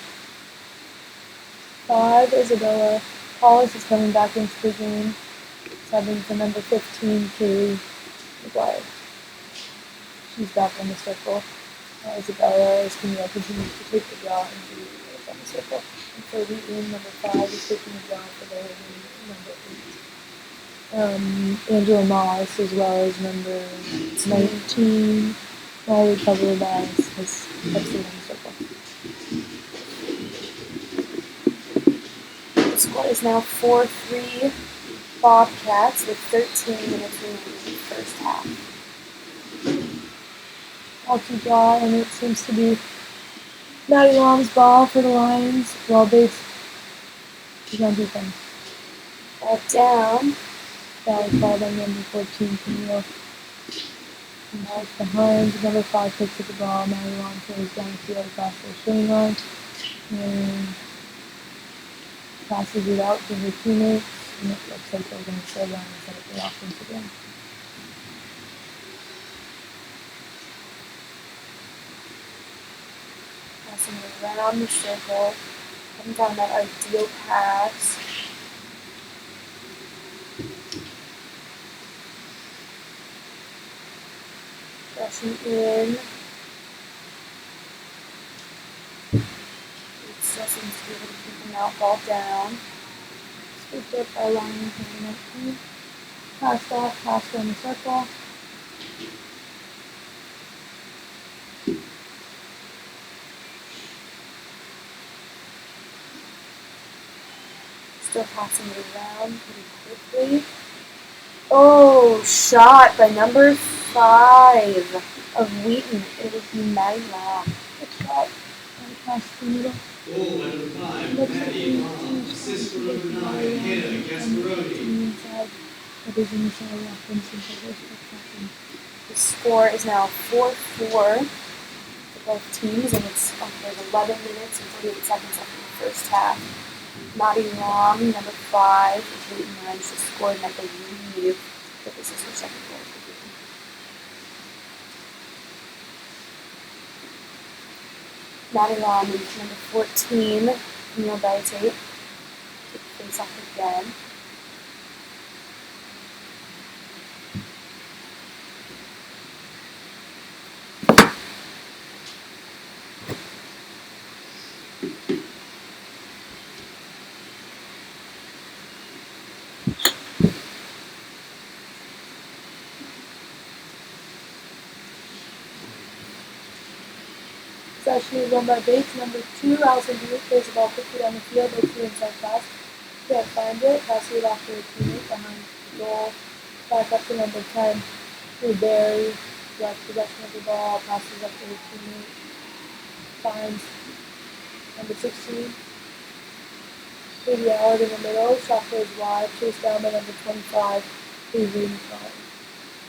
5, Isabella Hollis is coming back into the game, subbing for number 15, Kaylee McGuire. She's back on the circle. Isabella is continuing to take the draw and she is on the circle. And for Wheaton, number 5 is taking the draw for the number 8. Angela Moss, as well as number 19. Molly covered by his exiting circle. The score is now 4-3 Bobcats with 13 minutes remaining in the first half. All too dry, and it seems to be Maddie Long's ball for the Lions, while Bates She's on defense. Ball down. Foul called on number 14, Camille. And she's behind. Number 5 picks up the ball. Madelon throws down the field across the swing line. And passes it out to her teammates. And it looks like they're going to slow down and set up the offense again. Passing around the circle. Coming down that ideal pass. Rushing in. It still seems to be able to keep him out, ball down. Scooped up by Ryan, number 19. Passed off, passed around the circle. Still passing it around pretty quickly. Oh, shot by number 5 of Wheaton. It would be Madelon. Good shot. And across the middle. Goal by number 5, Maddie Long. Assist for number 9, Hannah Gasparoni. Inside. Division inside offense and first attacking. The score is now 4-4 for both teams, and it's there's 11 minutes and 48 seconds left in the first half. Maddie Long, number 5, is Wheaton Rams, just scored, and I believe that this is her second goal for Wheaton. Maddie Long, number 14, Camille Beltate, take the face off again. Possession is won by Bates. Number 2, Allison Buick plays the ball quickly down the field. They through inside pass. Can't find it. Passes it off to her teammate behind the goal. Back up to number 10, Drew Barry. Lost possession of the ball. Passes up to her teammate. Finds number 16. Katie Allard in the middle. Shot goes wide. Chased down by number 25. Who's reading front.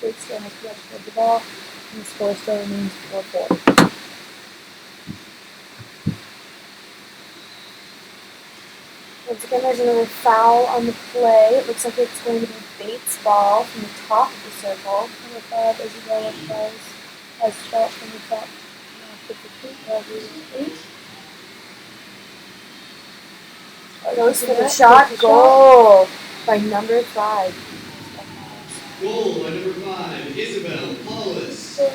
Bates still has possession of the ball. And the score still remains 4-4. Once again, there's another foul on the play. It looks like it's going to be Bates' ball from the top of the circle. Number 5, Isabella Price has shot from the top. Goes for the shot. Goal by number 5. Goal by number 5, Isabel Paulus. So,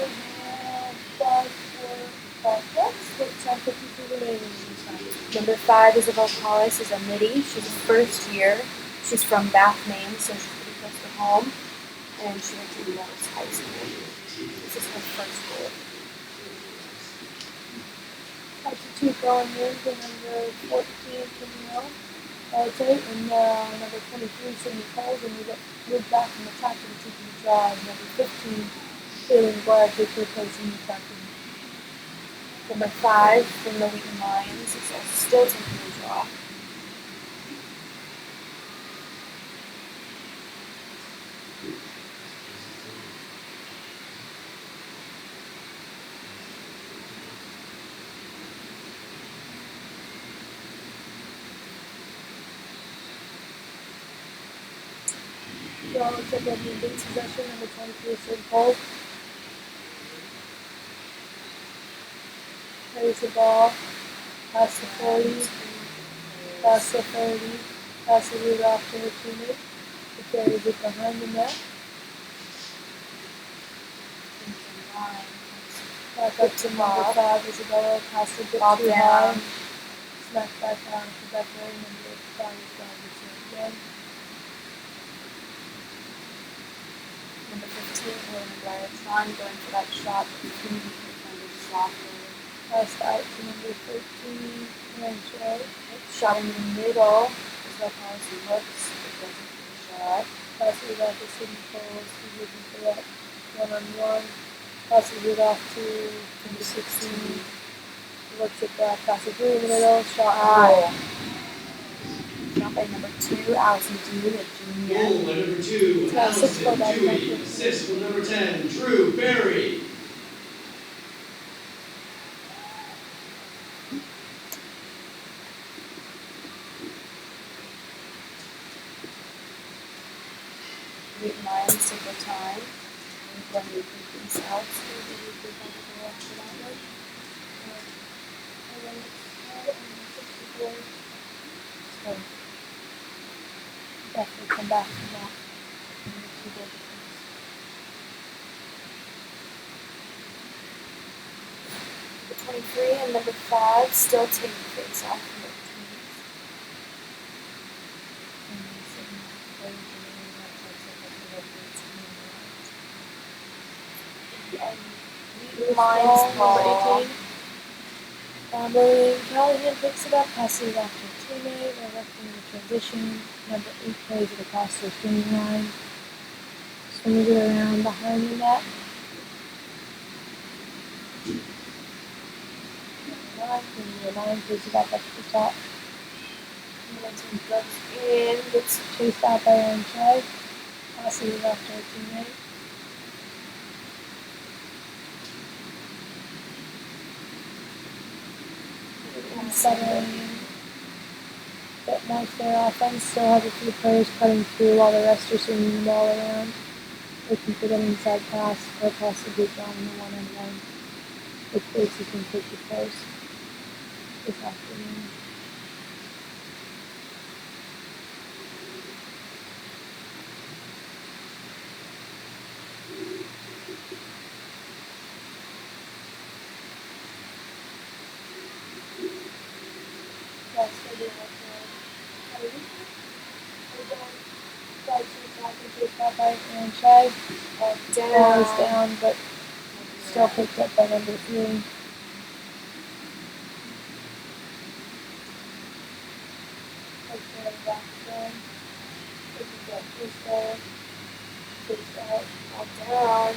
5-4, with 10:52 remaining in this time. Number 5, Isabel Paulus, is a midi. She's a first year. She's from Bath, Maine, so she's pretty close to home. And she went to Morris High School. This is her first goal. Substitute going in for number 14, Camille Beltate, and number 23, Sydney Coles, and we get moved back from attacking to the draw. Number 15, Kaylee McGuire takes her place in the attacking. Number 5 from the Wheaton Lions is still taking the draw. Draw looks like every Bates possession, number 23, Sydney Coles. Carries the ball, pass the 40, pass the 30, passes it off to her teammate, who carries it behind the net. Back up to number 5, Isabella, pass the bit too high, smack back down to Becca, number 5 is down to again. Number 15, William McGuire, trying going for that shot, but the team number shot. Pass out to number 13, Rancho. Shot in the middle. Is that how she looks? It doesn't get a shot. Passes it off to Sydney Coles, who's looking for that one-on-one. Passes it off to number 16. Looks at that, passes through in the middle, shot. Wow. out by number 2, Allison Dewey, a junior. Goal by number 2, Yeah, 6 Allison goal Dewey. back. Assist from number 10, Drew Berry. Newton Lyons take their time. And then we keep things out. So we do the go after that one. And then it's 64. So definitely come back from that. And the 2 goal difference. The 23 and number 5 still take the face off from their teams. And Lyons ball. Lillian Callahan picks it up, passes it off to a teammate. They're working in the transition. Number 8 plays it across their swinging line. Swings it around behind the net. And the line plays it back up to the top. And then some goes in, gets Chased out by Aaron Shea. Passes it off to a teammate. Settling a bit more for their offense. Still have a few players cutting through while the rest are swinging the ball around. Looking for that inside pass or possibly drawing the one-on-one, which Bates has been pretty close this afternoon. By Aaron Shea. Ball is down, but still picked up by number 3. Back again. Picking up his ball. Takes out. all down.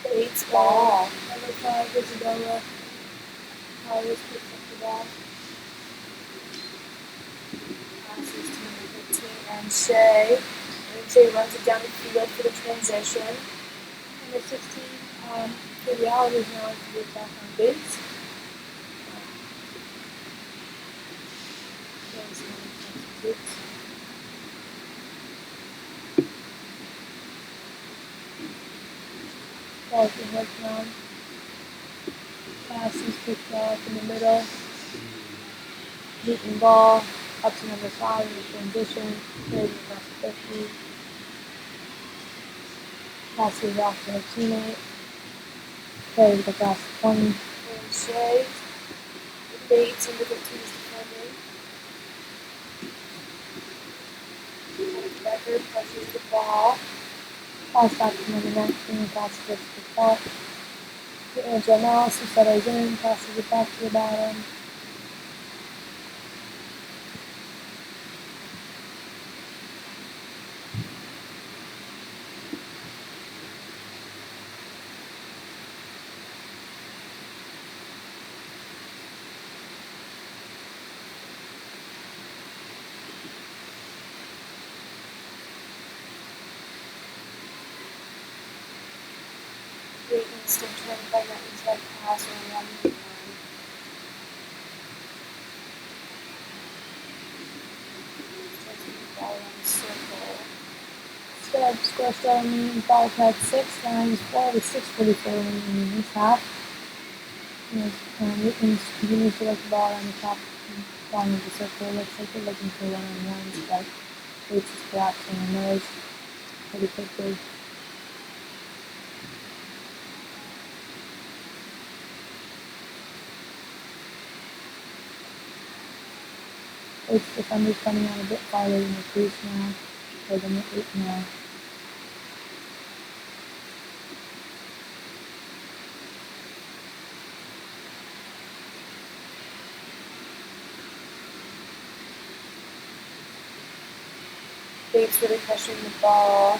Bates ball. Number 5, Isabella. Always picks up the ball. Passes to number 15, and Shea. And Shea runs it down the field for the transition. Number 16, Katie Allen is now into the attack on Bates. Ball's been working on. Pass is picked off in the middle. Newton ball up to number 5 in the transition. Carries across the 50. Passes off to her teammate. Carries across the 20. And Shea. Bates, number 15 is defending. Becker pressures the ball. Pass back to number 19. Passes it to the top. To Angela Mouse, who settles in. Passes it back to the bottom. Bates still trying to find that inside pass or one line. Ball around the circle. Score still remaining. Ball at 6. Lions 4 with 6:44 remaining in this half. Newton continues to work the ball around the top line of the circle. Looks like they're looking for one-on-ones, but Bates is collapsing on those pretty quickly. Bates defenders coming out a bit farther in the crease now, or than the 8 now. Bates really pressuring the ball.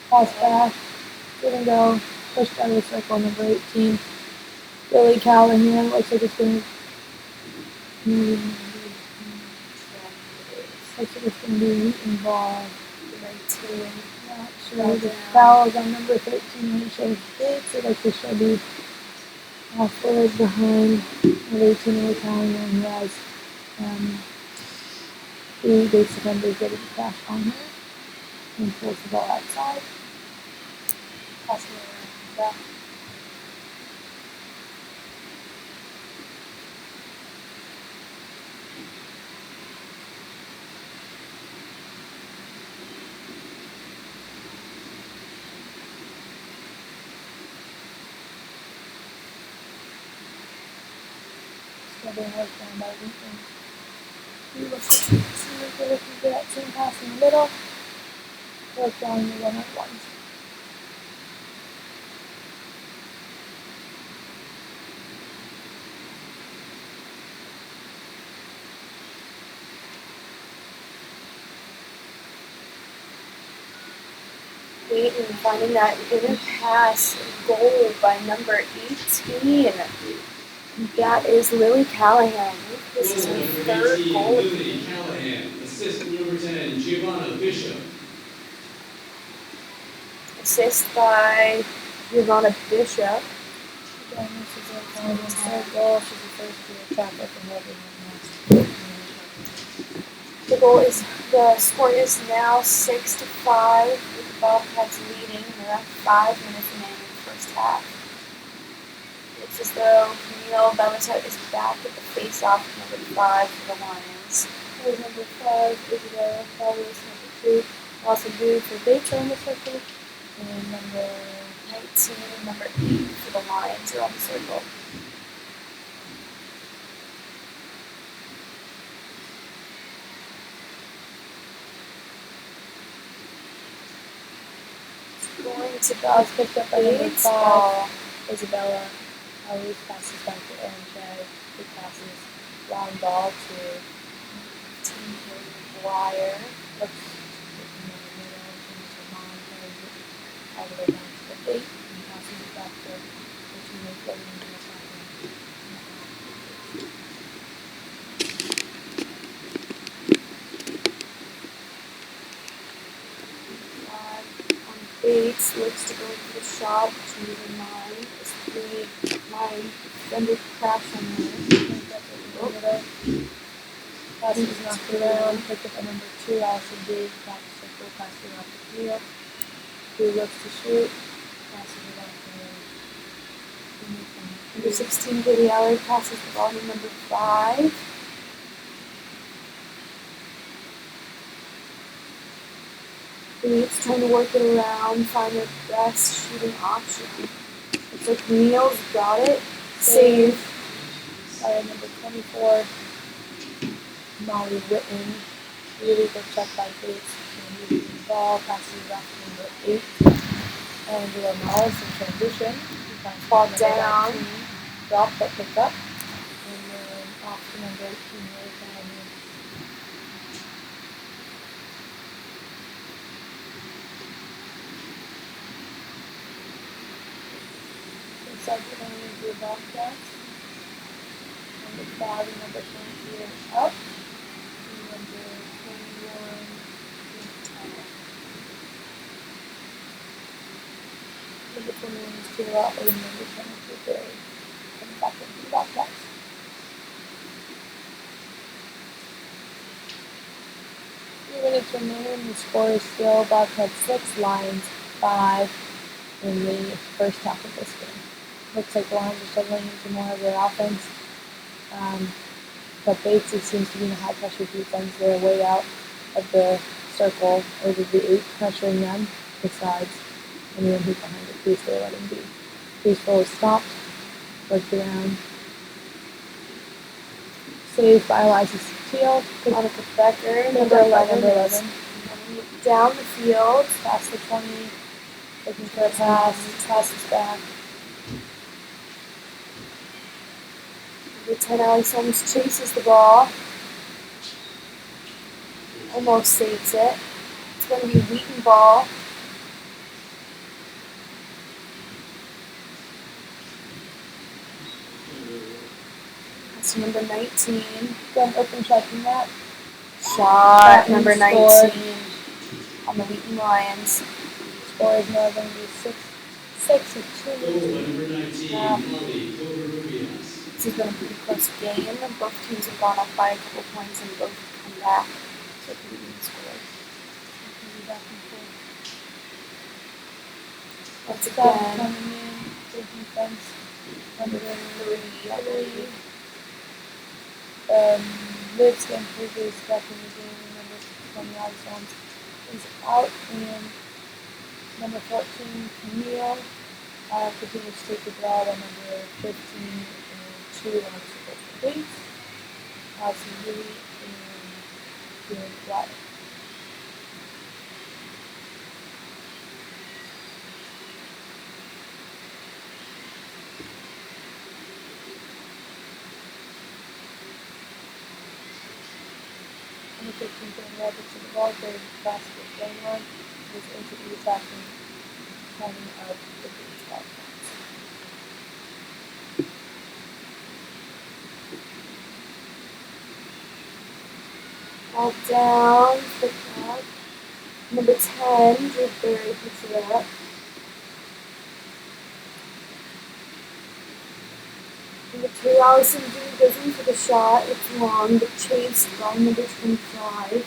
Pass back. Gonna go pushed out of the circle, number 18. Lily Callahan looks like it's gonna looks like it's gonna be Wheaton ball. 19. Not sure. The foul is on number 13 when it shows Bates. It looks like she'll be forward behind number 18 Lily Callahan, who has 3 base defenders ready to crash on her and pulls the ball outside. Passing it around. Still being worked on by Wheaton. He looks like they're looking for that same pass in the middle. Worked on the one-on-ones. Wheaton finding that inner pass goal by number 18. That is Lily Callahan. This is her Number third 18, goal. Lily Callahan. Assist number 10, Giovanna Bishop. Assist by Giovanna Bishop. Again, this is a Callahan's third goal. She's the first to attack it from everyone else. The score is now 6-5 with the Bobcats leading around 5 minutes remaining in the first half. Looks as though Camille Bellatet is back at the face-off with number 5 for the Lions. There's number 5, Isabella Carlos, number 2, Awesome Dude for Bates on the circle, and number 19 and number 8 for the Lions are on the circle. Going to ball is picked up by number Bates 5, ball. Isabella. Always passes back to Erin Shea, who passes long ball to Team Wire. looks in the middle, and her mom carries it all the way down to the 8 and passes it back to her teammates getting into the second. On Bates looks to go for the shot. She's in line. It's 3 line defender crash on her. Pass is knocked around, picked up by number 2, Allison Dave, back to circle, passing off the field. Who looks to shoot, passes it off to Number 16, Katie Allard passes the ball to number 5. Bates trying to work it around, find their best shooting option. Looks like Neil's got it. Save. by number 24, Molly Whitten. Really good check by Bates. Moving the ball, passing it off to number 8. Angela Morris in transition. Ball down. Drop but pick up. And then off to number 18, Lily Callahan. Inside the lane is the Bobcats. Number 5 and number 23 are up. And number 21 is out. Number 21 is too out, and number 23 comes back into the Bobcats. Minutes remaining, the score is still Bobcats 6, Lions 5 in the first half of this game. Looks like the Lions are settling into more of their offense. But Bates, it seems to be in a high pressure defense. They're way out of the circle over the 8, pressuring them. Besides anyone who's behind the crease, they let him be. Crease roll is stopped, worked around. Saved by Eliza Teal. Monica Becker, Number 11. Down the field. Past the 20. Looking for a pass. Passes back. Number 10, Alex Holmes chases the ball. Almost saves it. It's going to be Wheaton ball. Pass to number 19. Then open shot from that. Shot And number score. 19 on the Wheaton Lions. Score is now going to be 6 with 2 Goal minutes. by number 19, Holly Covarrubias. This has been a pretty close game. Both teams have gone up by a couple points and both have come back. So pretty even score. Back and forth. Once Sub again, coming in. Good defense. number 3, I believe. Liv Stanford is back in the game. Number 20 Alexander is out. And number 14, Camille, continues to take the ball. And number 15 and 2 on the base. Allison Lee and Kieran Black. Number 15, Kieran Roberts to the ball, very fast with game line, is into the attacking timing of the baseball. All down, pick up. Number 10, Drew Berry picks it up. Number 2, Allison Dean goes in for the shot. It's long, but chased by number 25.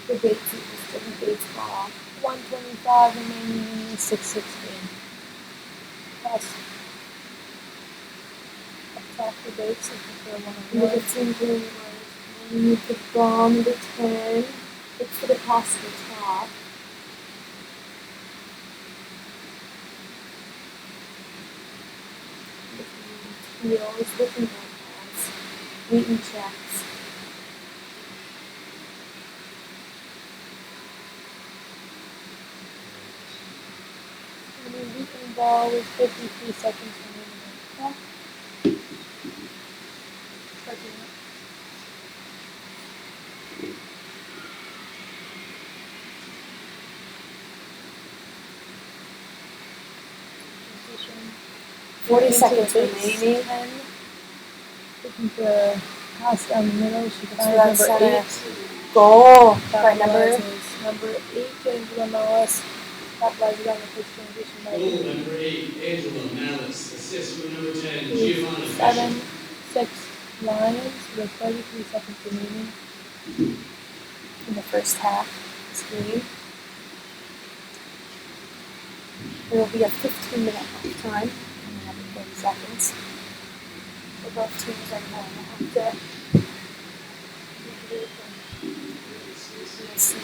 The Bates is still the Bates ball. 125 remaining in the 6-6 game. Pass. Up top the Bates, looking for a Number 1-on-1. 15, Jeremy Rose with the ball. Number 10, looks for the pass to the top. Teal is looking for a pass. Wheaton checks. And the Wheaton ball with 53 seconds remaining on the clock. Starting up. Transition. 40 Into seconds the Bates. remaining. 10. Looking for a pass down the middle. She That's finds right, number center. 8. Goal by number. Capitalizes number 8, Angela Mellis. Capitalizes on the quick transition by Goal by number 8, Angela Malice. Assist from number 10, 8. Giovanna 7, Fisher. 6 Lions with 33 seconds remaining. In the first half of this game. There will be a 15-minute halftime coming up in 30 seconds. So both teams are going to have to see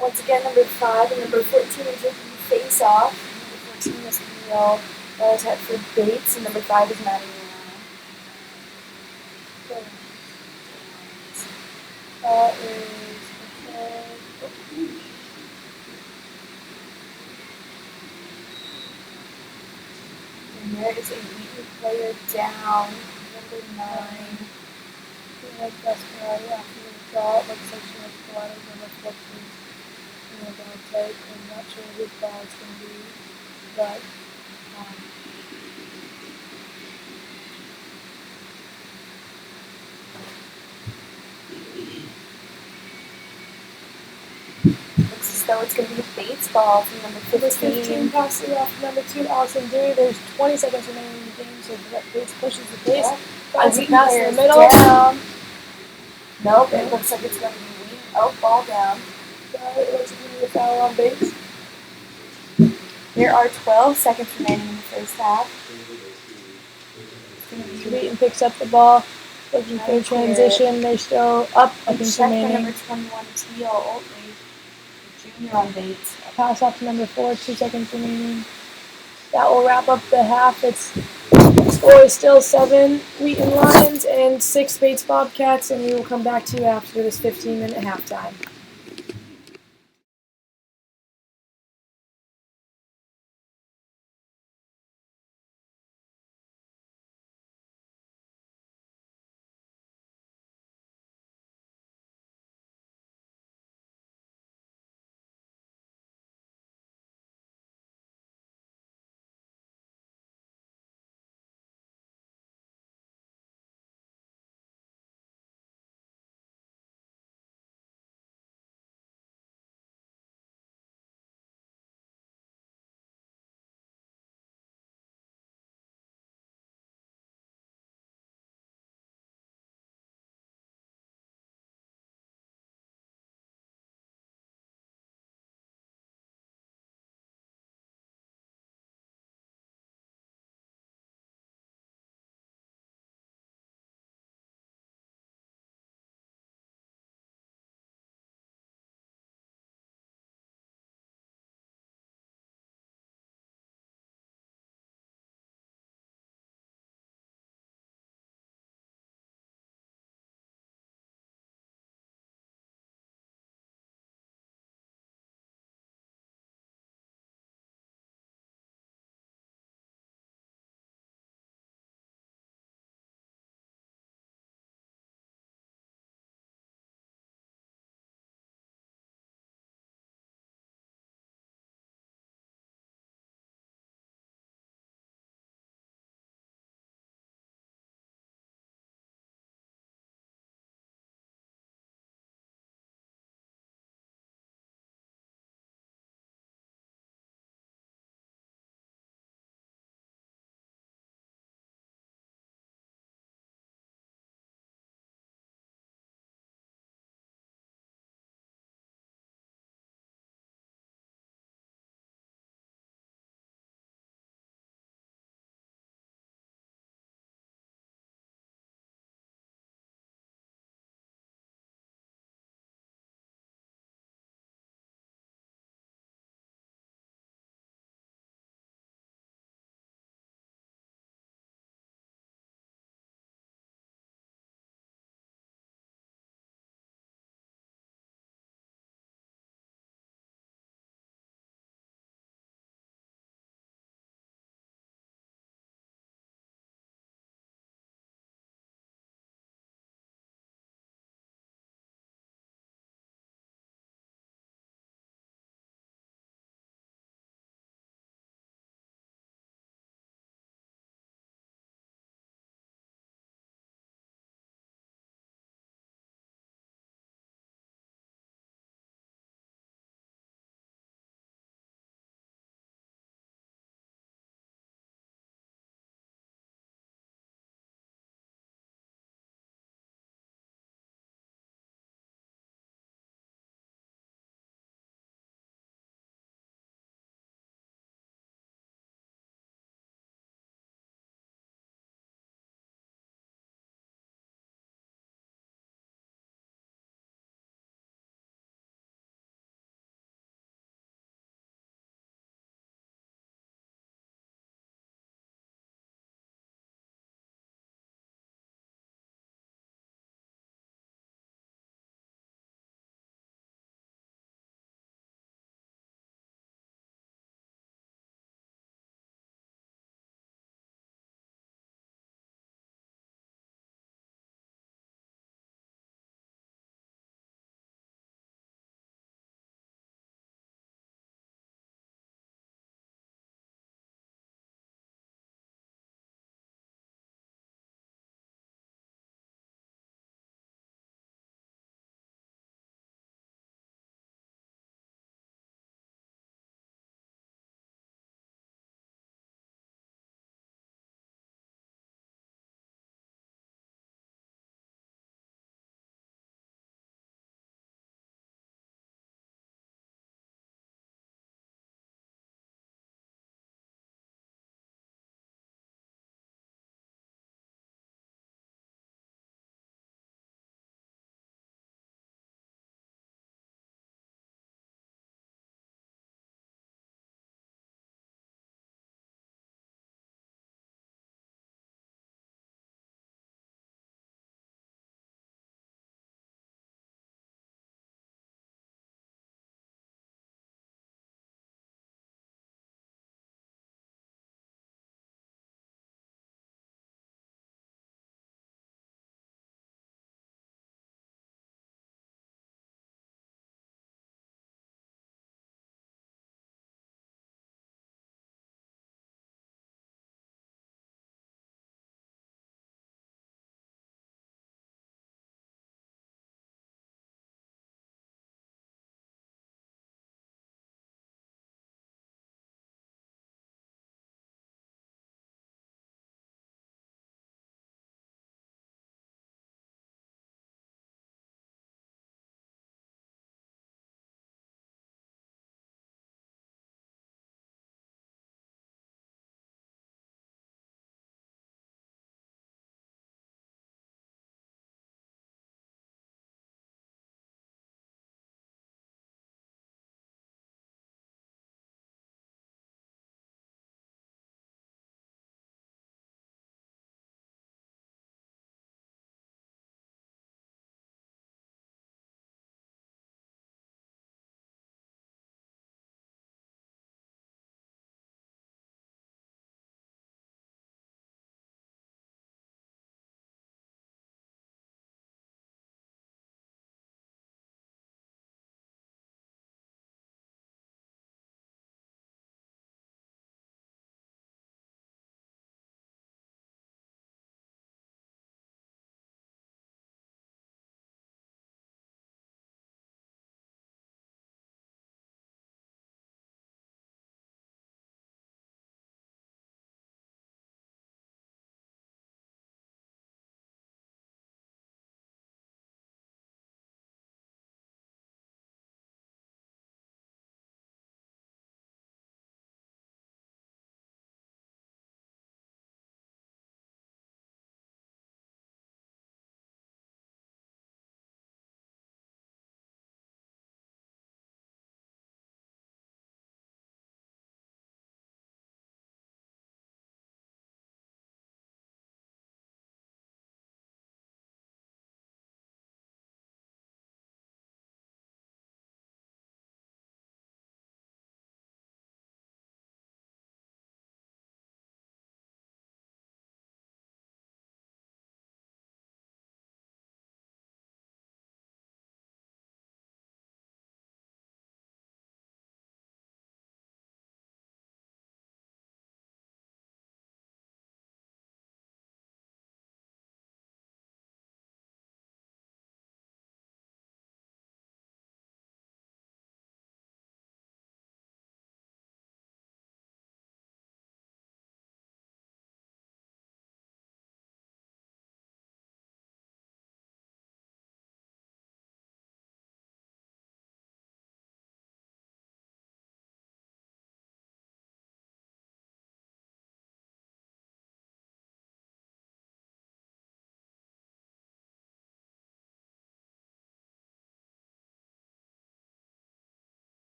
once again, number 5 and number 14 are taking the face off. Number 14 is Camille. That is Hetford Bates, and number 5 is Maddie Ryan. That is okay. And there is a Wheaton player down, number 9. Like Desperado after the draw. It looks like she went to Pilates number 14. Down tight. I'm not sure whose ball it's going to be, but looks as though it's going to be a Bates ball from number 15. 15 passes off number 2, Allison Dewey. There's 20 seconds remaining in the game, so Bates pushes the pace. Yeah. Finds A the Wheaton pass in player the middle. down. Nope, it looks like it's going to be Wheaton. Oh, ball down. It looks like we need a foul on Bates. There are 12 seconds remaining in the first half. Wheaton picks up the ball, looking for a transition. They're still up. I think Check by remaining. number 21, Teal Oatley, junior on Bates. Pass off to number 4, 2 seconds remaining. That will wrap up the half. Its score is still 7 Wheaton Lions and 6 Bates Bobcats, and we will come back to you after this 15-minute halftime.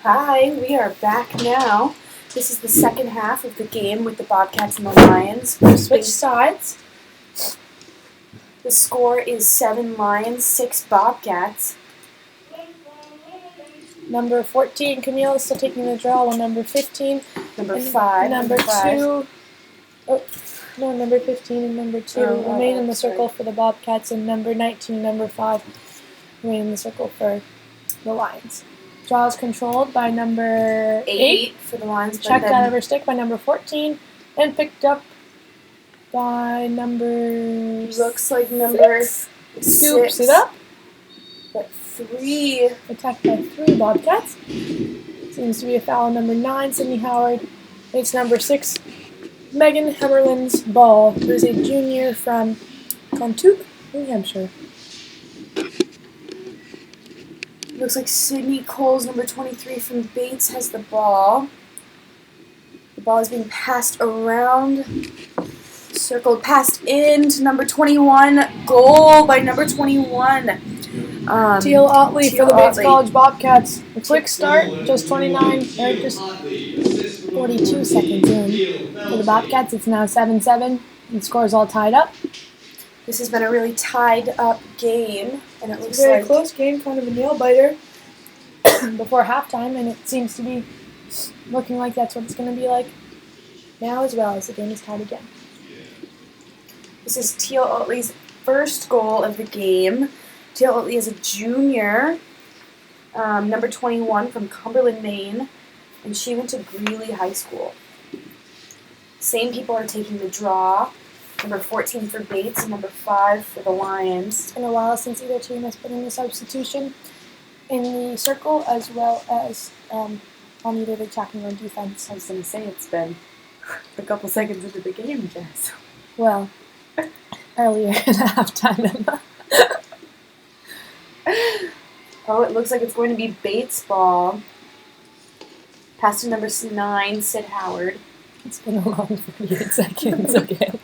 Hi, we are back now. This is the second half of the game with the Bobcats and the Lions. We switch sides. The score is 7 Lions, 6 Bobcats. Number 14, Camille is still taking the draw, while number 15, Number 5. number 2, number 15 and number 2 remain in the circle for the Bobcats, and number 19 and number 5 remain in the circle for the Lions. Draw is controlled by number 8 for the Lions. Checked out of her stick by number 14 and picked up by number... Looks like number 6. Scoops it up. But 3. Attacked by 3 Bobcats. Seems to be a foul on number 9, Sydney Howard. It's number 6, Megan Hemmerlin's ball, who's a junior from Contoup, New Hampshire. Looks like Sydney Coles, number 23 from Bates, has the ball. The ball is being passed around. Circled, passed in to number 21. Goal by number 21. Teal Otley for the Bates College Bobcats. A quick start, just 42 seconds in. For the Bobcats, it's now 7-7, and the score's all tied up. This has been a really tied up game, and it looks Very like close game, kind of a nail biter before halftime, and it seems to be looking like that's what it's going to be like now as well as the game is tied again. this is Teal Otley's first goal of the game. Teal Otley is a junior, number 21 from Cumberland, Maine, and she went to Greeley High School. Same people are taking the draw. Number 14 for Bates and number 5 for the Lions. It's been a while since either team has put in a substitution in the circle as well as on either the attacking or defense. I was going to say it's been a couple seconds into the game, Jess. Well, earlier in halftime. Oh, it looks like it's going to be Bates' ball. Pass to number 9, Sid Howard. It's been a long 48 seconds again.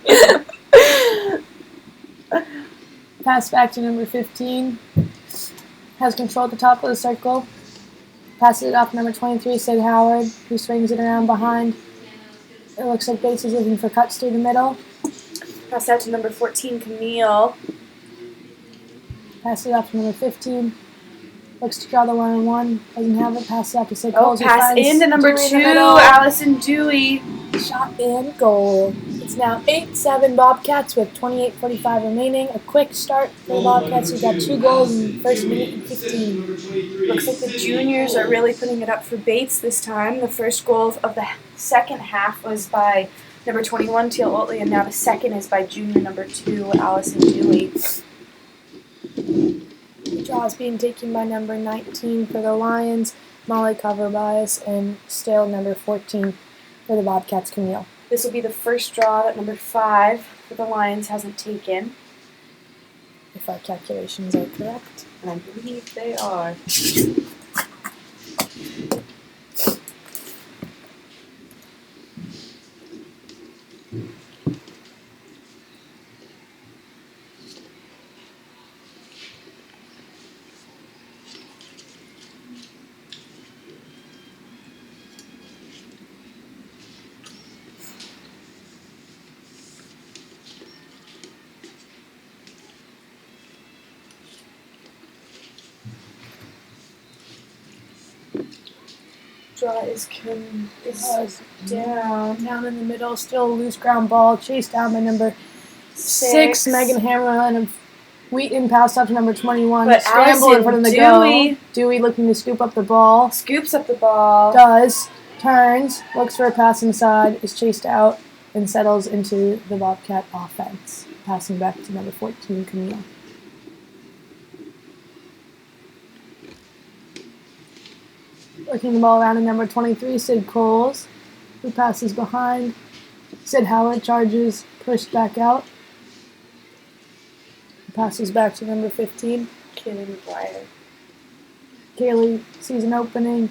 Pass back to number 15. Has control at the top of the circle. Passes it off number 23, Sid Howard, who swings it around behind. It looks like Bates is looking for cuts through the middle. Pass out to number 14, Camille. Pass it off to number 15. Looks to draw the one-on-one. Doesn't have it. Pass it out to Sid Oh, Coles. pass into number 2, Allison Dewey. Shot and goal. It's now 8-7 Bobcats with 28:45 remaining. A quick start for the Bobcats, who got 2 goals in the first minute and 15. Looks like the juniors are really putting it up for Bates this time. The first goal of the second half was by number 21, Teal Otley, and now the second is by junior number 2, Allison Dewey. The draw is being taken by number 19 for the Lions, Molly Coverbias, and still number 14 for the Bobcats, Camille. This will be the first draw that number 5 for the Lions hasn't taken. If our calculations are correct. And I believe they are. Draw is down. Down in the middle, still a loose ground ball, chased down by number 6, Megan Hammerlin of Wheaton, passed up to number 21. But Scramble in front of the Dewey. goal. Dewey looking to scoop up the ball. Scoops up the ball. Does. Turns. Looks for a pass inside. Is chased out and settles into the Bobcat offense. Passing back to number 14, Camille. Working the ball around to number 23, Sid Coles, who passes behind. Sid Howard charges, pushed back out. Passes back to number 15. Kaylee McGuire. Kaylee sees an opening.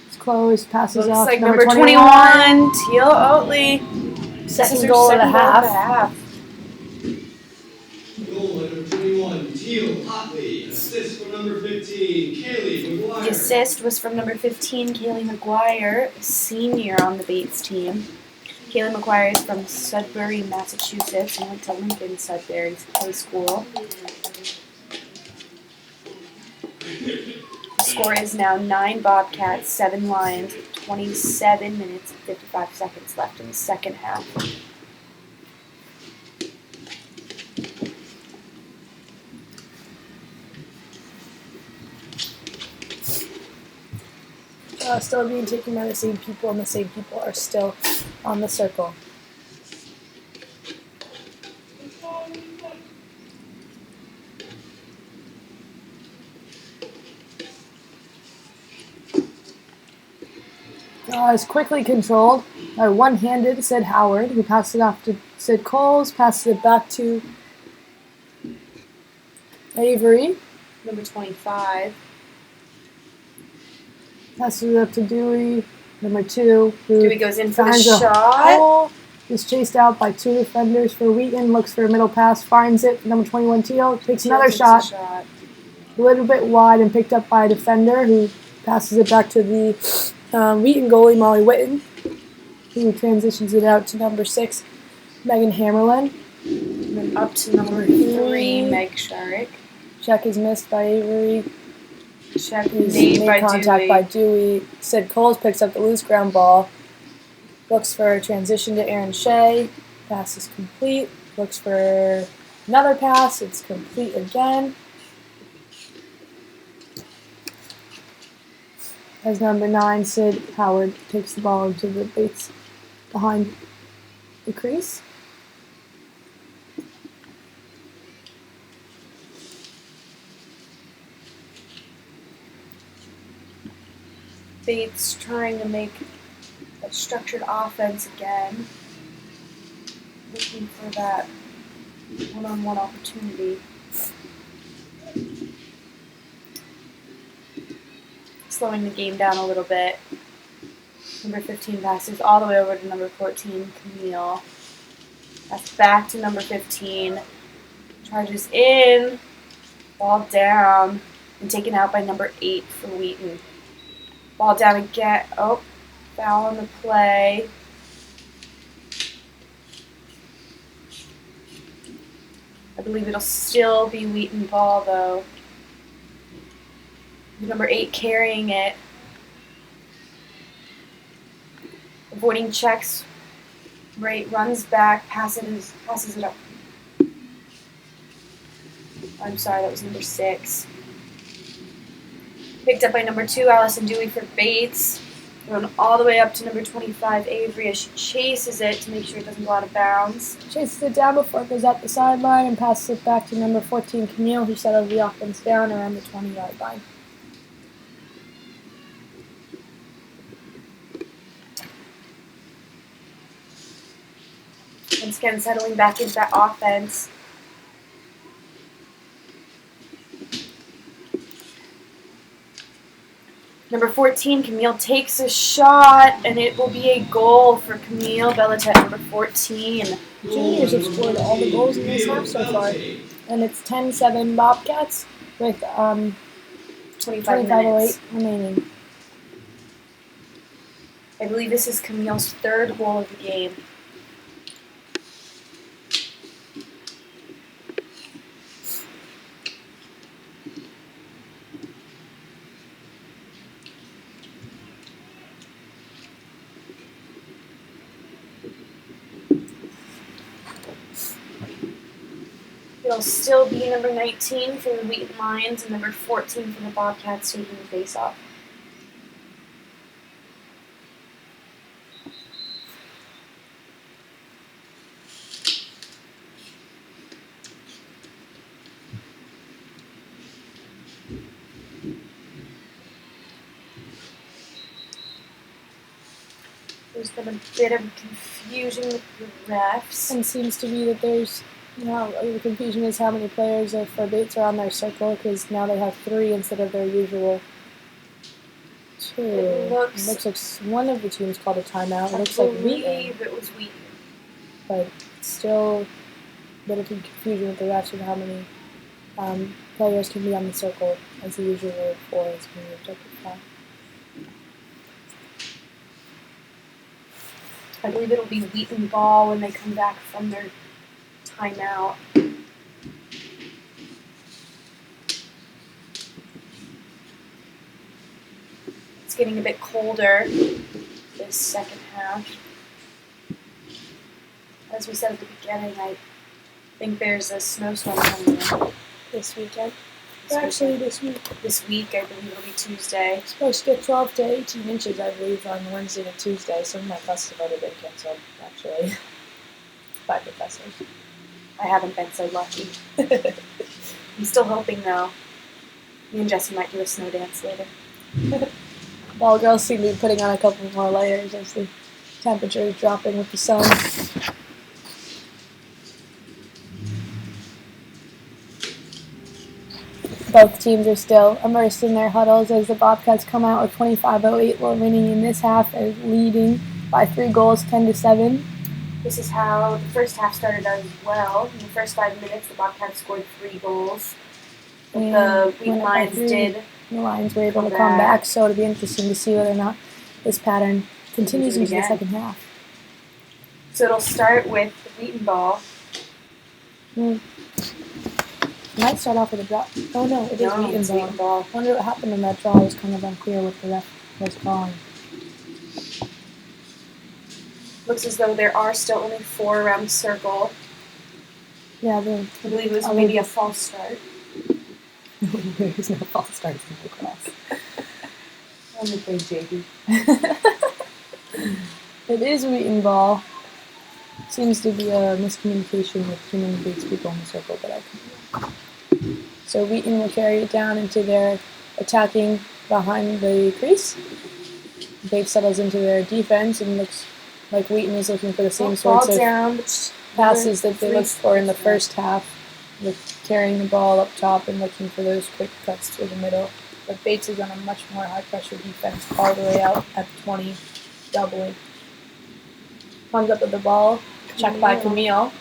It's closed. Passes Looks off like to number 21, Teal Otley. Second goal of the half. Goal by number 21, Teal Camille Hockley. Assist from number 15, Kaylee McGuire. The assist was from number 15, Kaylee McGuire, senior on the Bates team. Kaylee McGuire is from Sudbury, Massachusetts, and went to Lincoln Sudbury High School. The score is now 9 Bobcats, 7 Lions, 27 minutes and 55 seconds left in the second half. Still being taken by the same people, and the same people are still on the circle. It's quickly controlled by one-handed Sid Howard, who passes it off to Sid Coles, passes it back to Avery, Number 25. passes it up to Dewey, number 2, who Dewey goes in for the finds a shot. hole, is chased out by 2 defenders for Wheaton, looks for a middle pass, finds it, number 21 Teal, takes another shot, a little bit wide and picked up by a defender who passes it back to the Wheaton goalie, Molly Witten, who transitions it out to number 6, Megan Hammerlin. And then up to number 3, Meg Sharrick. Check is missed by Avery. Check He's made made by contact Dewey. by Dewey. Sid Coles picks up the loose ground ball. Looks for a transition to Aaron Shea. Pass is complete. Looks for another pass. It's complete again. As number 9, Sid Howard takes the ball into the Bates behind the crease. Bates trying to make a structured offense again. Looking for that one-on-one opportunity. Slowing the game down a little bit. Number 15 passes all the way over to number 14, Camille. That's back to number 15. Charges in. Ball down. And taken out by number 8 for Wheaton. Ball down again. Oh, foul on the play. I believe it'll still be Wheaton ball, though. Number 8 carrying it. Avoiding checks. Right, runs back, passes it up. I'm sorry, that was number 6. Picked up by number 2, Allison Dewey for Bates. Run all the way up to number 25, Avery, as she chases it to make sure it doesn't go out of bounds. Chases it down before it goes up the sideline and passes it back to number 14, Camille, who settled the offense down around the 20-yard line. Once again, settling back into that offense. Number 14, Camille takes a shot, and it will be a goal for Camille Belletet, number 14. Juniors have scored all the goals in this half so far. And it's 10-7 Bobcats with 25 25:08 minutes. remaining. I believe this is Camille's 3rd goal of the game. It'll still be number 19 for the Wheaton Lions and number 14 for the Bobcats taking the face-off. There's been a bit of confusion with the refs. And seems to be that there's, the confusion is how many players for Bates are on their circle, because now they have 3 instead of their usual 2. It looks like one of the teams called a timeout. It looks I like Wheaton, believe it was Wheaton. but still a bit of confusion with the refs of how many players can be on the circle as they usually were before as we moved up to 5. I believe it'll be Wheaton ball when they come back from their timeout. It's getting a bit colder this second half. As we said at the beginning, I think there's a snowstorm coming in This weekend. this This week. this week. I believe it'll be Tuesday. It's supposed to get 12 to 18 inches, I believe, on Wednesday and Tuesday. Some of my classes have already been canceled, actually, by professors. I haven't been so lucky. I'm still hoping though. Me and Jesse might do a snow dance later. All girls seem to be putting on a couple more layers as the temperature is dropping with the sun. Both teams are still immersed in their huddles as the Bobcats come out with 25:08 remaining in this half, as leading by 3 goals, 10-7. This is how the first half started as well. In the first 5 minutes, the Bobcats scored 3 goals. But And the Wheaton went up by Lions 3. did. The Lions were able to Come come back. back, so it'll be interesting to see whether or not this pattern continues Do it into the again. second half. So it'll start with the Wheaton ball. Might start off with a draw. Oh no, it is No, Wheaton it's ball. Wheaton ball. I wonder what happened in that draw. It was kind of unclear what the ref was calling. Looks as though there are still only 4 around the circle. Yeah, I believe it was I'll maybe leave a false start. there's no false starts in lacrosse. I'm afraid, JD. It is Wheaton ball. Seems to be a miscommunication with too many Bates people in the circle, but I could be wrong. So Wheaton will carry it down into their attacking behind the crease. Bates settles into their defense and looks like Wheaton is looking for the same sorts Ball of down. passes that they looked for in the first half, with carrying the ball up top and looking for those quick cuts through the middle. But Bates is on a much more high-pressure defense all the way out at 20, doubling. Comes up with the ball, checked by Camille,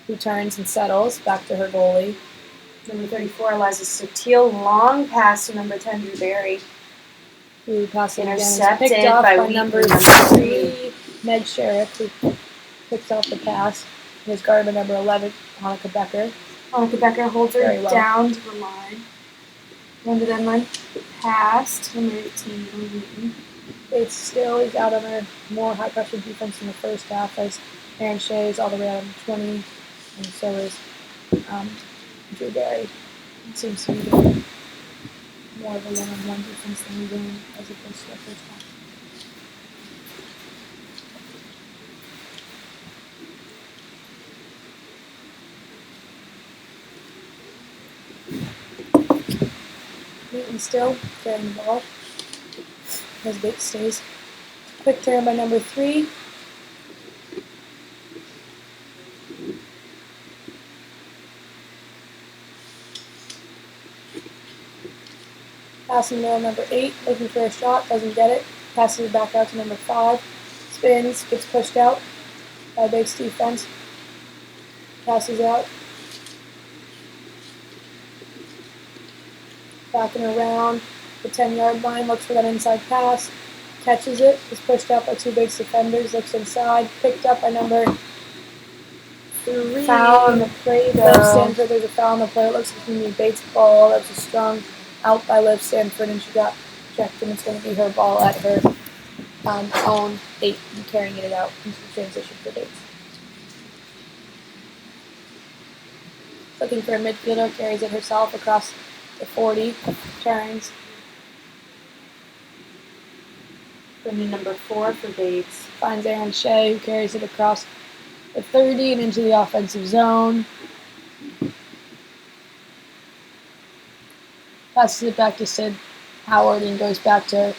who turns and settles back to her goalie. Number 34, Eliza Sotil. Long pass to number 10, Drew Berry. Who passes again is Intercepted picked off by by Wheaton, number number 3, Meg Sheriff, who picks off the pass. His guard by number 11, Hanukkah Becker. Monica Becker holds her Very well. down to the line. Number then line past number 18, Wheaton. Bates still is out on a more high-pressure defense in the first half, as Aaron Shea is all the way out on 20, and so is Drew Berry. It seems to be doing more of a one-on-one defense than we're doing as opposed to the first half. Newton still carrying the ball as Bates stays. Quick turn by number 3. Passing middle number 8, looking for a shot, doesn't get it. Passes it back out to number 5. Spins, gets pushed out by Bates defense. Passes out. Backing around the 10-yard line, looks for that inside pass. Catches it, is pushed out by 2 Bates defenders, looks inside, picked up by number 3. Foul on the play Liv though. Stanford, there's a foul on the play. It looks like it's going to be Bates' ball. That's a strong out by Liv Stanford, and she got checked, and it's going to be her ball at her own 8, and carrying it out into the transition for Bates. Looking for a midfielder, carries it herself across the 40, turns. Bringing number 4 for Bates. Finds Aaron Shea, who carries it across the 30 and into the offensive zone. Passes it back to Sid Howard and goes back to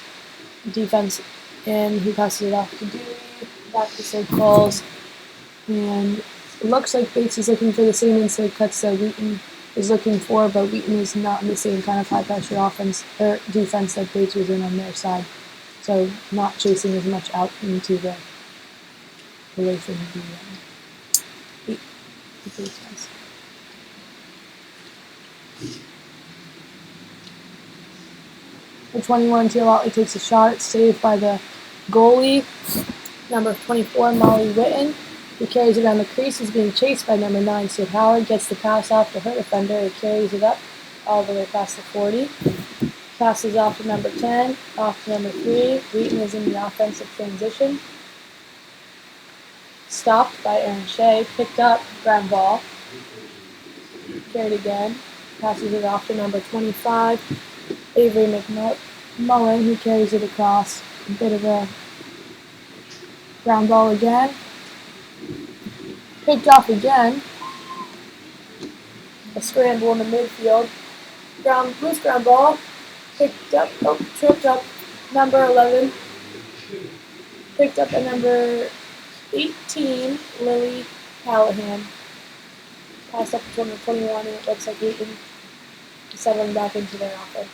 defense, and who passes it off to Dewey. Back to Sid Falls. And it looks like Bates is looking for the same inside cuts that Wheaton is looking for, but Wheaton is not in the same kind of high pressure offense or defense that Bates was in on their side. So not chasing as much out into the away from the Bates guys. The 21, Giolotti takes a shot. It's saved by the goalie, number 24, Molly Witten, who carries it around the crease. He's being chased by number 9, Sid Howard. Gets the pass off to her defender, who carries it up all the way past the 40. Passes off to number 10, off to number 3. Wheaton is in the offensive transition. Stopped by Aaron Shea. Picked up, ground ball. Carried again. Passes it off to number 25, Avery McMullen, who carries it across. A bit of a ground ball again. Picked off again. A scramble in the midfield. Loose ground ball. Picked up, tripped up. Number 11. Picked up by number 18, Lily Callahan. Passed up to number 21, and it looks like Wheaton is settling back into their offense.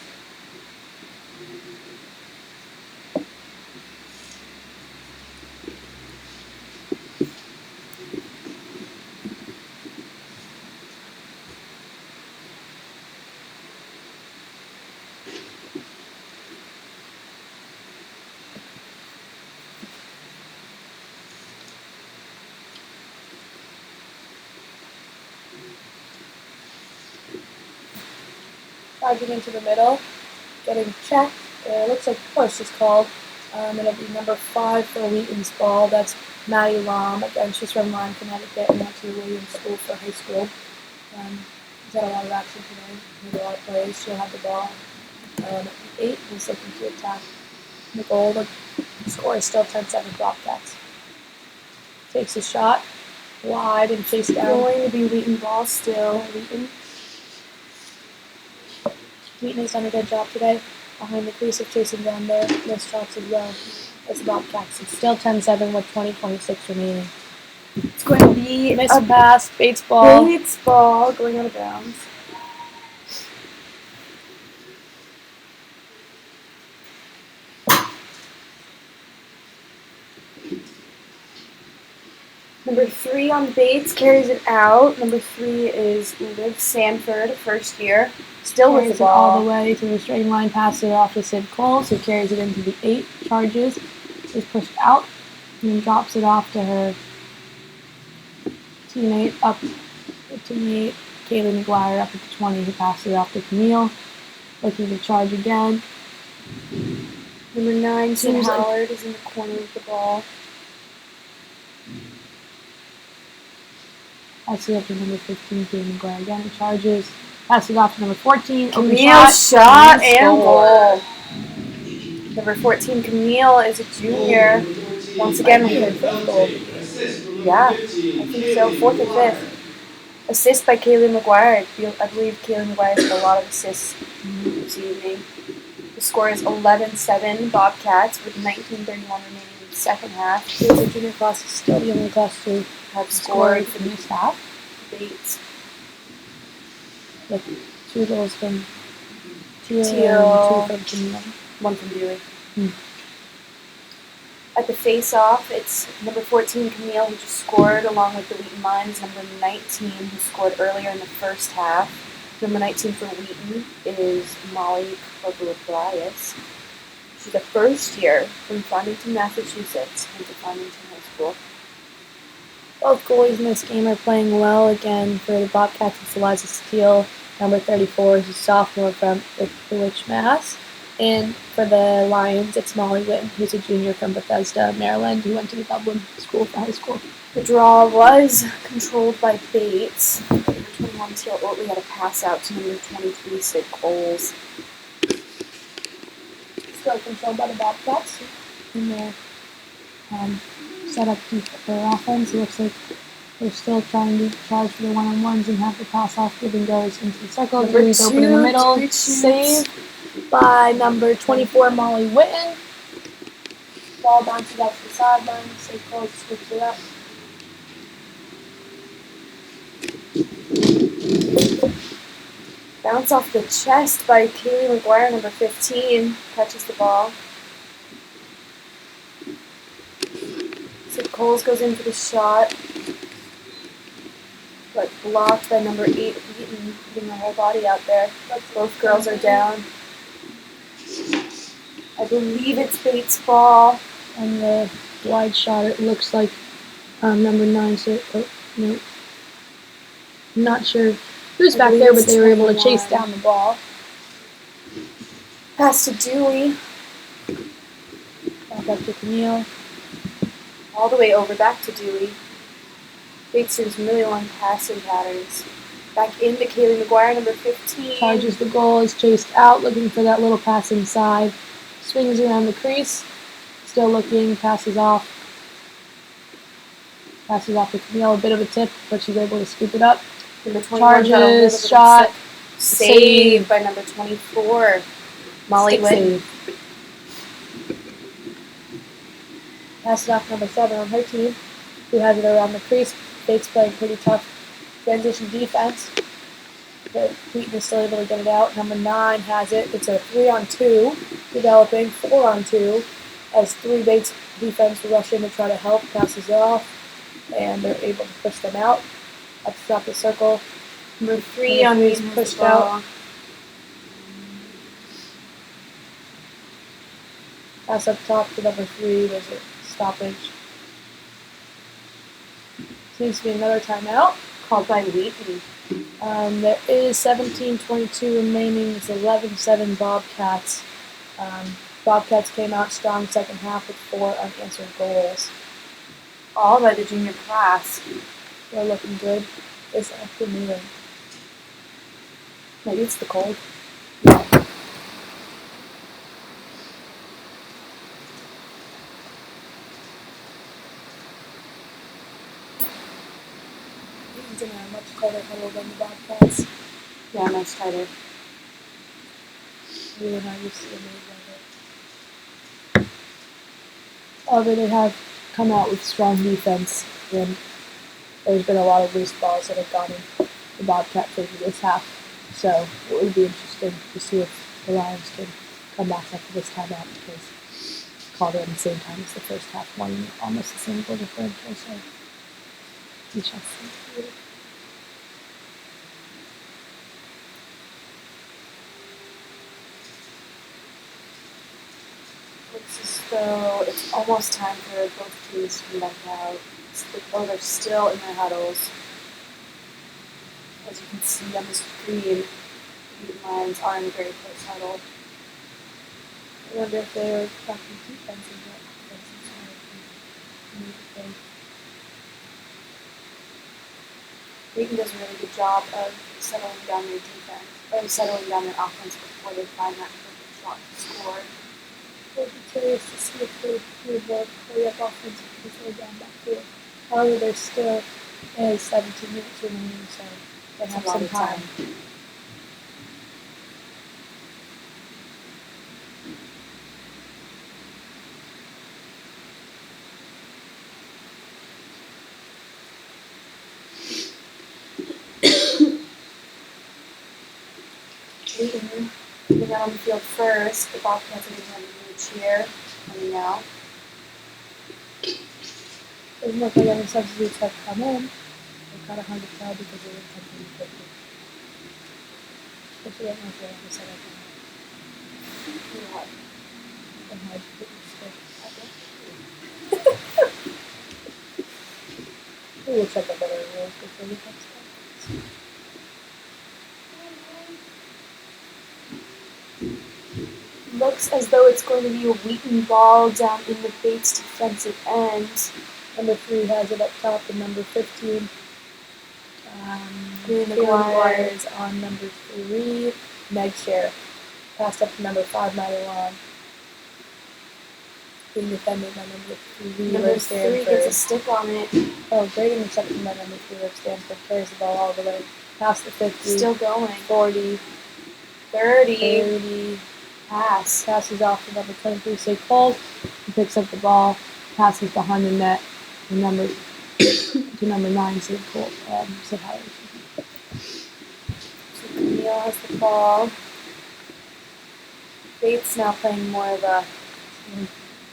Charging into the middle, getting checked. It looks like push is called. It'll be number 5 for Wheaton's ball. That's Maddie Lom. Again, she's from Lyme, Connecticut, and went to Williams School for high school. She's had a lot of action today. Made a lot of plays. She'll have the ball. At the 8, he's looking to attack the goal. The score is still 10-7 Bobcats. Takes a shot wide and chased down. Going to be Wheaton ball still. Wheaton has done a good job today behind the crease of chasing down their missed shots as well as the Bobcats. It's still 10-7 with 20:26 remaining. It's going to be Missed pass, Bates ball. Bates ball going out of bounds. Number 3 on Bates carries it out. Number 3 is Liv Sanford, first year. Still with the Carries it all ball. the way to the straight line, passes it off to Sid Coles, who carries it into the 8, charges, is pushed out, and then drops it off to her teammate up to the 8, Kaylee McGuire up at the 20, who passes it off to Camille, looking to charge again. Number 9, Sid Seems like- Howard, is in the corner of the ball. Passes it up to number 15, Kaylee McGuire again, and charges. Passes it off to number 14, open Camille shot and score. goal. Number 14, Camille, is a junior. Once again, Might be her with fifth goal. Yeah, I think so. 4th or 5th. Assist by Kaylee McGuire. I believe Kaylee McGuire had a lot of assists this evening. The score is 11-7 Bobcats with 19:31 remaining in the second half. The junior class is still the only class to Have scored scored for this half. Bates. With 2 goals from Teal Teal. and 2 from Camille. One from Dewey. Hmm. At the face-off, it's number 14, Camille, who just scored, along with the Wheaton Lions. Number 19, who scored earlier in the first half. Number 19 for Wheaton is Molly Koglopoulos. She's a first year from Farmington, Massachusetts, went to Farmington High School. Both goalies in this game are playing well again. For the Bobcats, it's Eliza Steele, number 34, who's a sophomore from Ipswich, Mass. And for the Lions, it's Molly Witten, who's a junior from Bethesda, Maryland, who went to the Dublin School for high school. The draw was controlled by Bates. Number 21, Teal Oatley had a pass out to number 23, Sid Coles. Still controlled by the Bobcats. And they're set up for offense. It looks like they're still trying to charge for the one-on-ones and have the pass off. Giving goes into the circle. Number Dewey's open in the 2, middle. great Save shoots. by number 24, Molly Witten. Ball bounces out to the sideline. St. Close scoops it up. Bounce off the chest by Kaylee McGuire, number 15. Catches the ball. Sid Coles goes in for the shot. But blocked by number 8, Wheaton. keeping their whole body out there. Both girls are down. I believe it's Bates' ball. On the wide shot, it looks like number 9. So, no. I'm not sure who's back there, but they were able to chase down the ball. Pass to Dewey. Back up to Camille. All the way over, back to Dewey. Bates doing some really long passing patterns. Back into Kaylee McGuire, number 15. Charges the goal, is chased out, looking for that little pass inside. Swings around the crease. Still looking, passes off. Passes off to Camille, a bit of a tip, but she's able to scoop it up. Number 21 Charges, shot, save by number 24. Molly stick Whitten. save. Passes off number 7 on her team, who has it around the crease. Bates playing pretty tough transition defense, but Wheaton is still able to get it out. Number 9 has it. It's a 3-on-2, developing 4-on-2, as 3 Bates defense rush in to try to help. Passes it off, and they're able to push them out. Up to top of the circle. Number 3 on is pushed out. Pass up top to number 3. There's a stoppage. Seems to be another timeout. Called by Wheaton. There is 17:22 remaining. It's 11-7 Bobcats. Bobcats came out strong second half with 4 unanswered goals. All by the junior class. They're looking good this afternoon. Maybe it's the cold. Wheaton's in a much tighter huddle than the Bobcats. Yeah, much tighter. Really not used to the move of it. However, they have come out with strong defense, and there's been a lot of loose balls that have gone in the Bobcat favor this half. So it would be interesting to see if the Lions can come back after this timeout, because called it at the same time as the first half, one almost the same goal differential. So we shall see. Looks as though it's almost time for both teams to come back out. Both are still in their huddles. As you can see on the screen, the Lions are in a very close huddle. I wonder if they were talking defense and not offensive side. Wheaton does a really good job of settling down their defense, or settling down their offense before they find that perfect shot to score. I'd be curious to see if they would hurry up offense because they're down back here. However, there still is 17 minutes remaining, so they have some time. Wheaton getting out on the field first. The Bobcats are getting ready to do a cheer coming out. Doesn't look like any substitutes have come in. They're kind of hard to tell because they didn't come in quickly. Especially right now if they're on the side of the hard to put your stick. We'll check out better rules before we come start. Looks as though it's going to be a Wheaton ball down in the Bates defensive end. Number 3 has it up top, and number 15. Kaylee McGuire is on number 3. Meg Share. Passed up to number 5, Madeline. Being defended by number 3. Number 3 gets a stick on it. Oh, great interception by number 3 of Stanford. Carries the ball all the way past the 50. Still going. 40. 30. Pass. Passes off to number 23, St. Paul. He picks up the ball. Passes behind the net. And to number 9, St. Paul. St. Howard. So Camille has the ball. Bates now playing more of a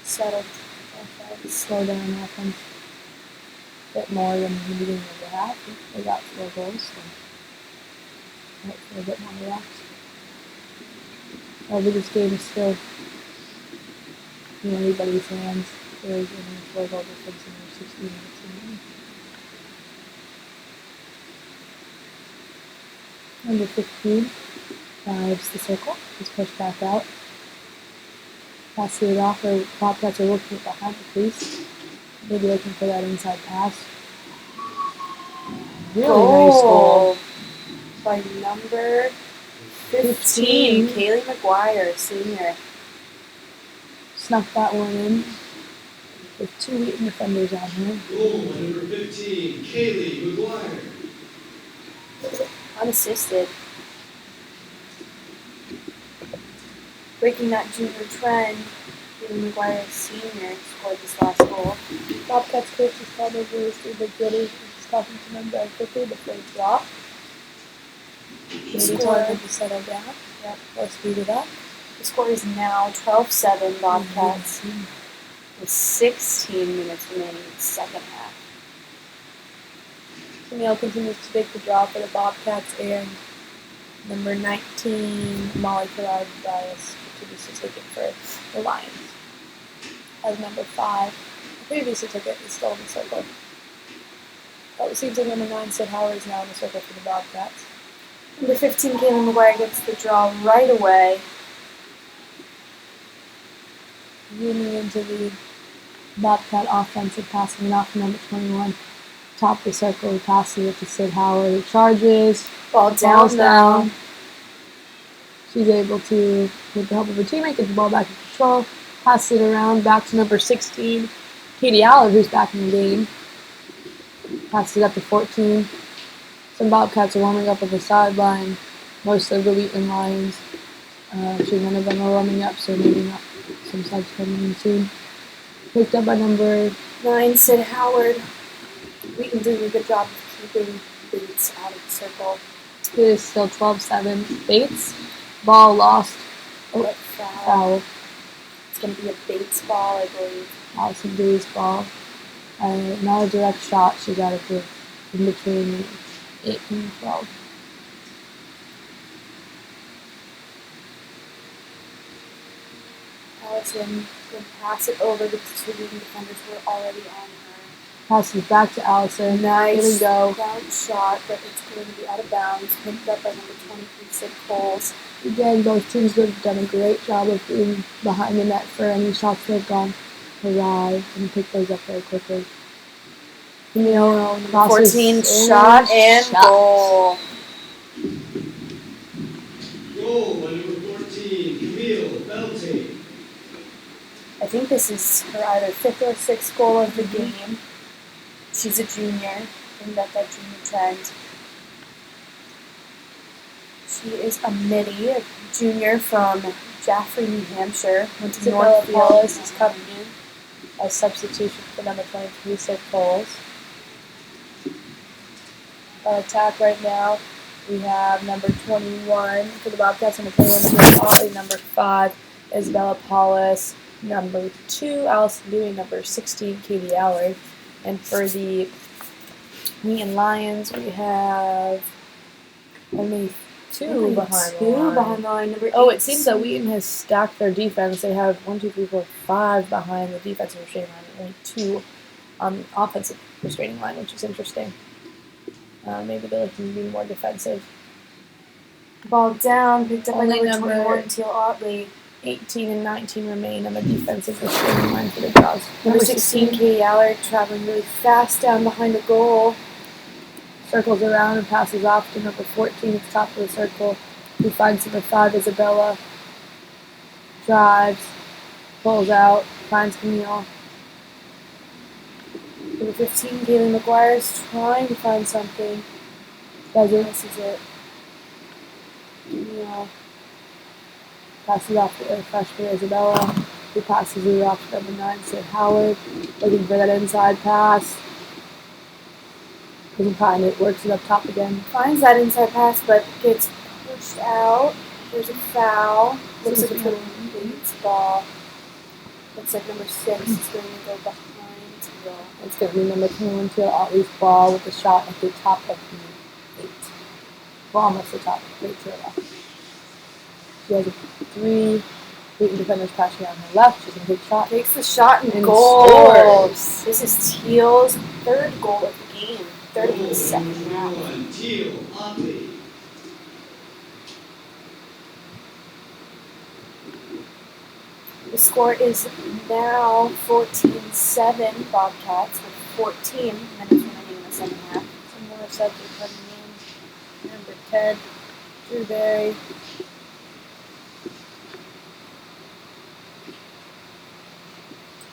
settled offense. Slow down offense. A bit more than the beginning of the half. They got 4 goals. So hopefully a bit more relaxed. However, this game is still in anybody's hands. There's only 4 goal difference in their 16 minutes remaining. Number 15 drives the circle. He's pushed back out. Passes it off, or Bobcats are looking behind the crease. Maybe looking for that inside pass. Really nice goal by number 15, Kaylee McGuire, senior. Snuck that one in with 2 Wheaton defenders on her. Goal by number 15, Kaylee McGuire. Unassisted. Breaking that junior trend, Kaylee McGuire, senior, scored this last goal. Bobcats coach is called over his 3 big goalies. He's talking to them very quickly before they drop. Maybe telling them to settle down. Yep. Or speed it up. The score is now 12-7 Bobcats with 16 minutes remaining in the second half. Camille continues to take the draw for the Bobcats, and number 19, Molly Carrard-Dias, continues to take it for the Lions. As number 5, the previous ticket is still in the circle. But it seems like number 9, Sid Howard, is now in the circle for the Bobcats. Number 15, Kaylee McGuire gets the draw right away. Zooming into the Bobcat offensive passing off to number 21. Top of the circle, he passes it to Sid Howard. He charges. Ball's Ball's down. down. She's able to, with the help of her teammate, get the ball back in control. Pass it around back to number 16, Katie Allard, who's back in the game. Passes it up to 14. Some Bobcats are warming up on the sideline. Most of the Wheaton Lions. Actually, none of them are warming up, so maybe not some subs coming in soon. Picked up by number 9, Sid Howard. Wheaton doing a good job of keeping Bates out of the circle. It is still 12-7. Bates. Ball lost. Oh, Foul. It's going to be a Bates ball, I believe. Allison Dewey's ball. Not a direct shot. She got it in between 8 and 12. Allison can pass it over because 2 Wheaton defenders were already on her. Passes back to Allison. Nice Here we go. bounce shot, but it's going to be out of bounds. Picked up by number 23, Sid Coles. Again, both teams have done a great job of being behind the net for any shots that have gone awry and pick those up very quickly. Camille, 14, shot and goal. Goal by number 14, Camille Belting. I think this is her either 5th or 6th goal of the game. She's a junior, bringing up that junior trend. She is a midi, a junior from Jaffrey, New Hampshire. Went to Isabella Northfield. Paulus is coming in as substitution for number 23, Sid Coles. On attack right now, we have number 21 for the Bobcats, number 21, Sid Otley, number 5, Isabella Paulus, number 2, Allison Dewey, number 16, Katie Allard. And for the Wheaton Lions, we have only 2 behind the line. behind the line. Number 8. Oh, it seems that Wheaton has stacked their defense. They have 1, 2, 3, 4, 5 behind the defensive restraining line, and only 2 on the offensive restraining line, which is interesting. Maybe they're looking to be more defensive. Ball down, picked up by Only number number 21, Teal Otley. 18 and 19 remain on the defensive restraining line for the Jaws. Number 16, Katie Allard, traveling really fast down behind the goal. Circles around and passes off to number 14 at the top of the circle. Who finds number 5, Isabella. Drives, pulls out, finds Camille. Number 15, Kaylee McGuire is trying to find something. Doesn't. This is it. Camille passes off to freshman Isabella. Who passes it off to number 9, Sid Howard. Looking for that inside pass. Doesn't find it, works it up top again. Finds that inside pass, but gets pushed out. There's a foul. Looks like it's going to be Bates' ball. Looks like number 6 is going to go behind Teal. It's going to be number 21, Teal Otley's ball with a shot at the top of the 8. Ball must have top. Wait to the left. She has a 3. Wheaton defenders passing on her left. She's going to take a shot. Takes the shot and And goals. scores. This is Teal's third goal of the game. Third of the second half. Teal, Otley. The score is now 14-7 Bobcats with 14 minutes remaining in the second half. Some more subs are coming in. Number 10, Drew Berry.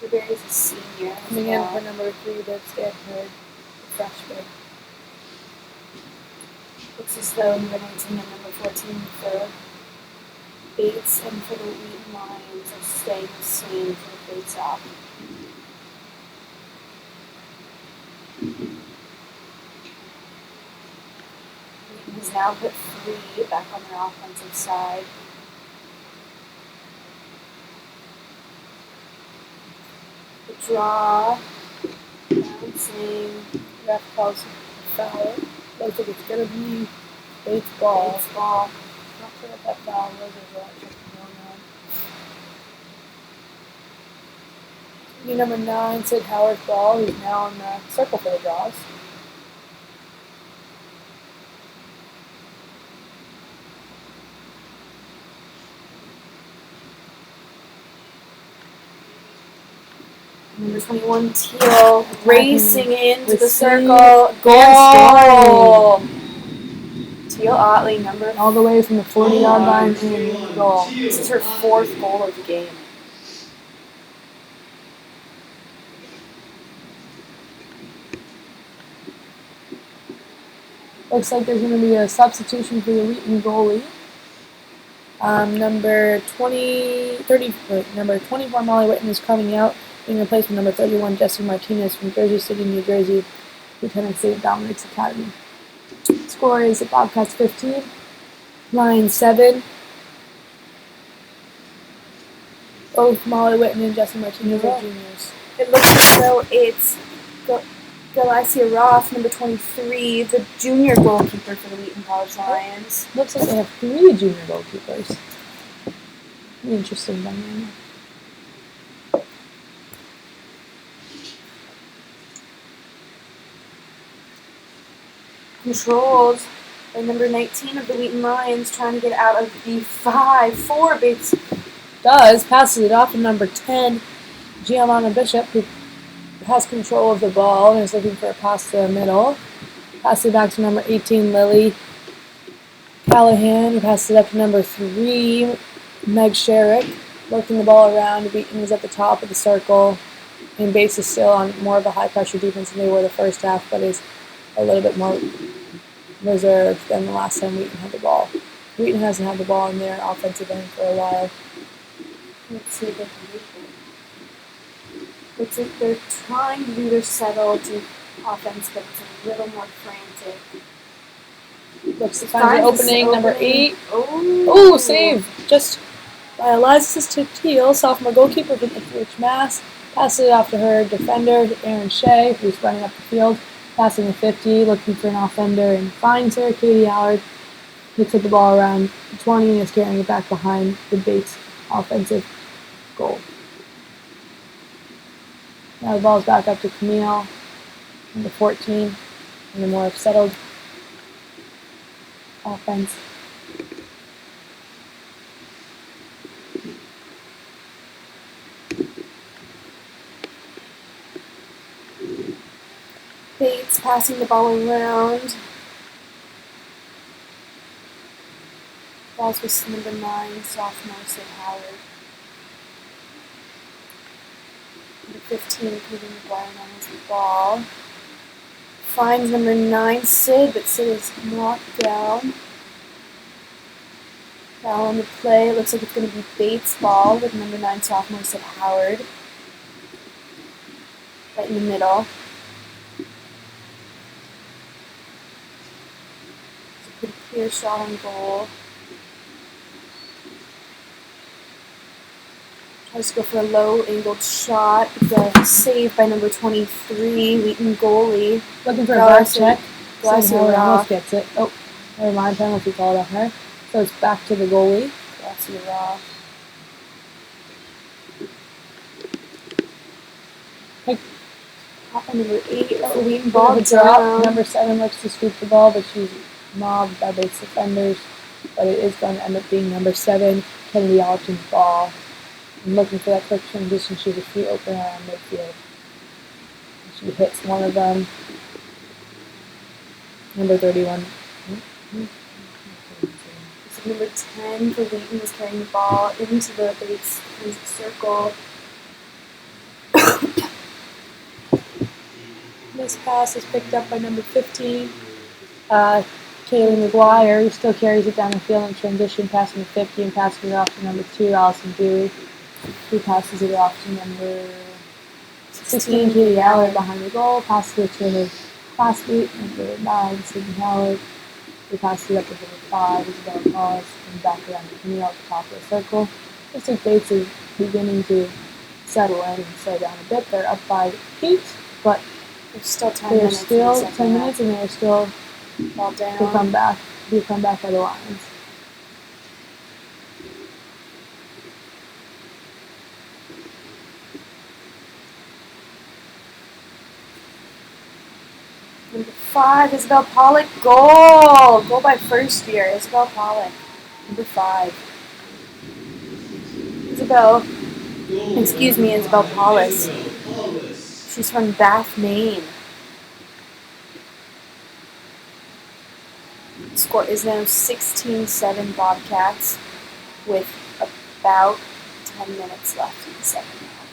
Blueberry's a senior. Coming in for number 3, Liv Stanford, freshman. Looks as though number 19 and number 14 for Bates and for the Wheaton Lions are staying the same for the face-off. Wheaton has now put 3 back on their offensive side. The draw, bouncing, Ref calls a foul. Looks like it's going to be Bates ball. Bates ball. Not sure what that foul was. There's a lot of something going on. Number 9, Sid Howard's ball. He's now in the circle for the draws. Number 21, Teal, racing into the Receive circle. Goal! and Teal Otley, number. All the way from the 40-yard line in goal. This is her 4th goal of the game. Looks like there's going to be a substitution for the Wheaton goalie. Number 24, Molly Whitten is coming out, being replaced with number 31, Jesse Martinez from Jersey City, New Jersey, Lieutenant St. Dominic's Academy. Score is the Bobcats 15, Lions 7. Both Molly Whitten and Jesse Martinez are juniors. It looks as though it's Galacia Roth, number 23, the junior goalkeeper for the Wheaton College Lions. Looks like they have 3 junior goalkeepers. Interesting dynamic. Controlled by number 19 of the Wheaton Lions, trying to get out of the 5-4 Bates. Passes it off to number 10, Giovanna Bishop, who has control of the ball and is looking for a pass to the middle. Passes it back to number 18, Lily Callahan, who passes it up to number 3, Meg Sherrick, working the ball around. Wheaton is at the top of the circle, and Bates is still on more of a high-pressure defense than they were the first half, but is a little bit more reserved than the last time Wheaton had the ball. Wheaton hasn't had the ball in their offensive end for a while. Let's see if they can do it. Looks like they're trying to do their settled offense, but it's a little more frantic. Looks to find the opening, number 8. Oh, Save! Just by Eliza Teal, sophomore goalkeeper from Ipswich, Mass. Passes it off to her defender, Aaron Shea, who's running up the field, passing the 50, looking for an offender, and finds her. Katie Allard picks up the ball around 20 and is carrying it back behind the Bates offensive goal. Now the ball's back up to Camille, number 14, and a more settled offense. Bates passing the ball around. Balls with number 9, sophomore Sid Howard. Number 15, Peter McGuire has the ball. Finds number 9, Sid, but Sid is knocked down. Foul on the play. It looks like it's going to be Bates' ball with number 9, sophomore Sid Howard. Right in the middle. It's a pretty clear shot on goal. Tries to go for a low-angled shot. It's a save by number 23, Wheaton goalie. Looking for a back check. Glasser Howard almost Roth. gets it. Oh, Never mind, penalty called on her. So it's back to the goalie. Grassy Rock. Pop number 8 for Wheaton Ball ball. drop. Number 7 looks to sweep the ball, but she's mobbed by base defenders. But it is going to end up being number 7, Kennedy Allerton's ball. I'm looking for that quick transition. She's a free opener on midfield. She hits one of them. Number 31. So number 10 for Wheaton is carrying the ball into the base circle. This pass is picked up by number 15. Kaylee McGuire, who still carries it down the field in transition, passing to 50 and passing it off to number 2, Allison Dewey, who passes it off to number 16, Katie Allard behind the goal, passes it to her classmate, number 9, Sydney Howard, who passes it up to number 5, Isabella Paulus, and back around to Camille at the top of the circle. Looks like Bates is beginning to settle in and slow down a bit. They're up by 8, but There's still 10 they're minutes. still in the 10 second minutes and they're still half. Ball down. to come back by the Lions. Number 5, Isabel Pollock. Goal! Goal by first year. Isabel Pollock. Number 5. Isabel Paulus. She's from Bath, Maine. Score is now 16-7 Bobcats with about 10 minutes left in the second half.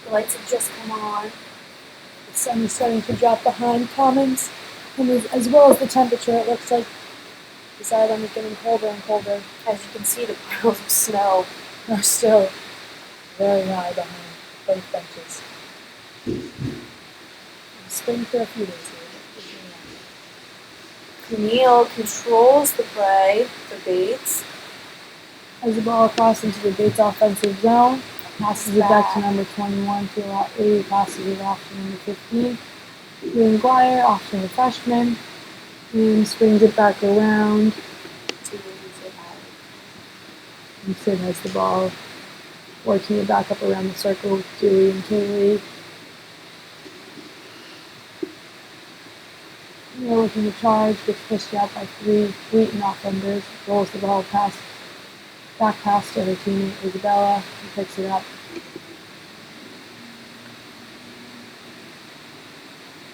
The lights have just come on. The sun is starting to drop behind Commons, and as well as the temperature, it looks like this island is getting colder and colder. As you can see, the piles of snow. Are still very high behind both benches. Spring for a few days here. Camille controls the play for Bates. As the ball across into the Bates offensive zone, passes it back to number 21 to Lee, passes it off to number 15. Lee McGuire off to the freshman, and springs it back around. And Sid has the ball, working it back up around the circle with Dewey and Kaylee. They're looking to charge, gets pushed out by 3 Wheaton offenders, rolls the ball back pass to her teammate Isabella, who picks it up.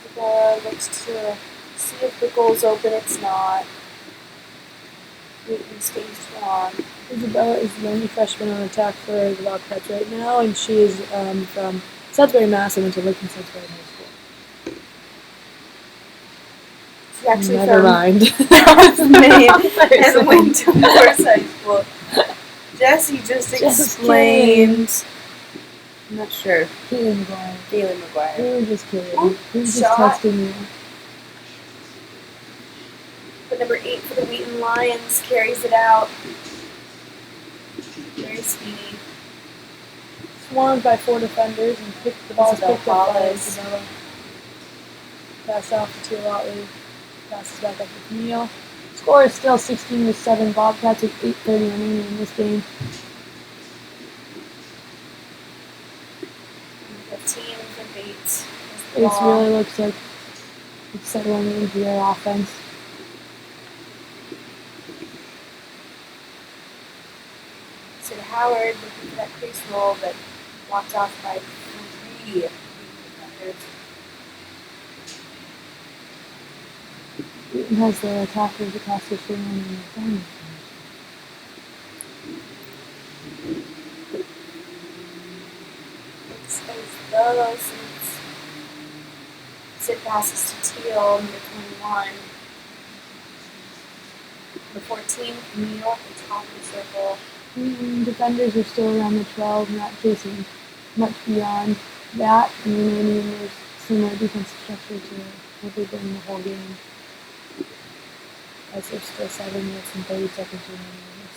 Isabella looks to see if the goal's open. It's not. Wheaton stays strong. Isabella is the only freshman on attack for the Bobcats right now, and she is from Sudbury, Mass. and went to Lincoln Sudbury High School. She's actually Never mind. Maine and went to Morse High School. Jesse just explained. I'm not sure. Kaylee McGuire. Galen McGuire. We were just kidding. We were just Shot. testing you. But number 8 for the Wheaton Lions carries it out. Very speedy. Swarmed by 4 defenders and the ball is Isabel picked up by Paulus. Isabella. Pass off to Otley. Passes back up to Camille. Score is still 16-7 Bobcats with 8:30 remaining in this game. 15 for Bates. It really looks like it's settling into their offense. Sid Howard looking for that crease roll, but blocked off by 3 defenders. Wheaton has their attackers across the screen and the corner. Looks as though since Sid passes to Teal, number 21. Number 14, Camille at the top of the circle. Defenders are still around the 12, not chasing much beyond that, and remaining in their similar defensive structure to what they've been in the whole game. As there's still 7 minutes and 30 seconds remaining in this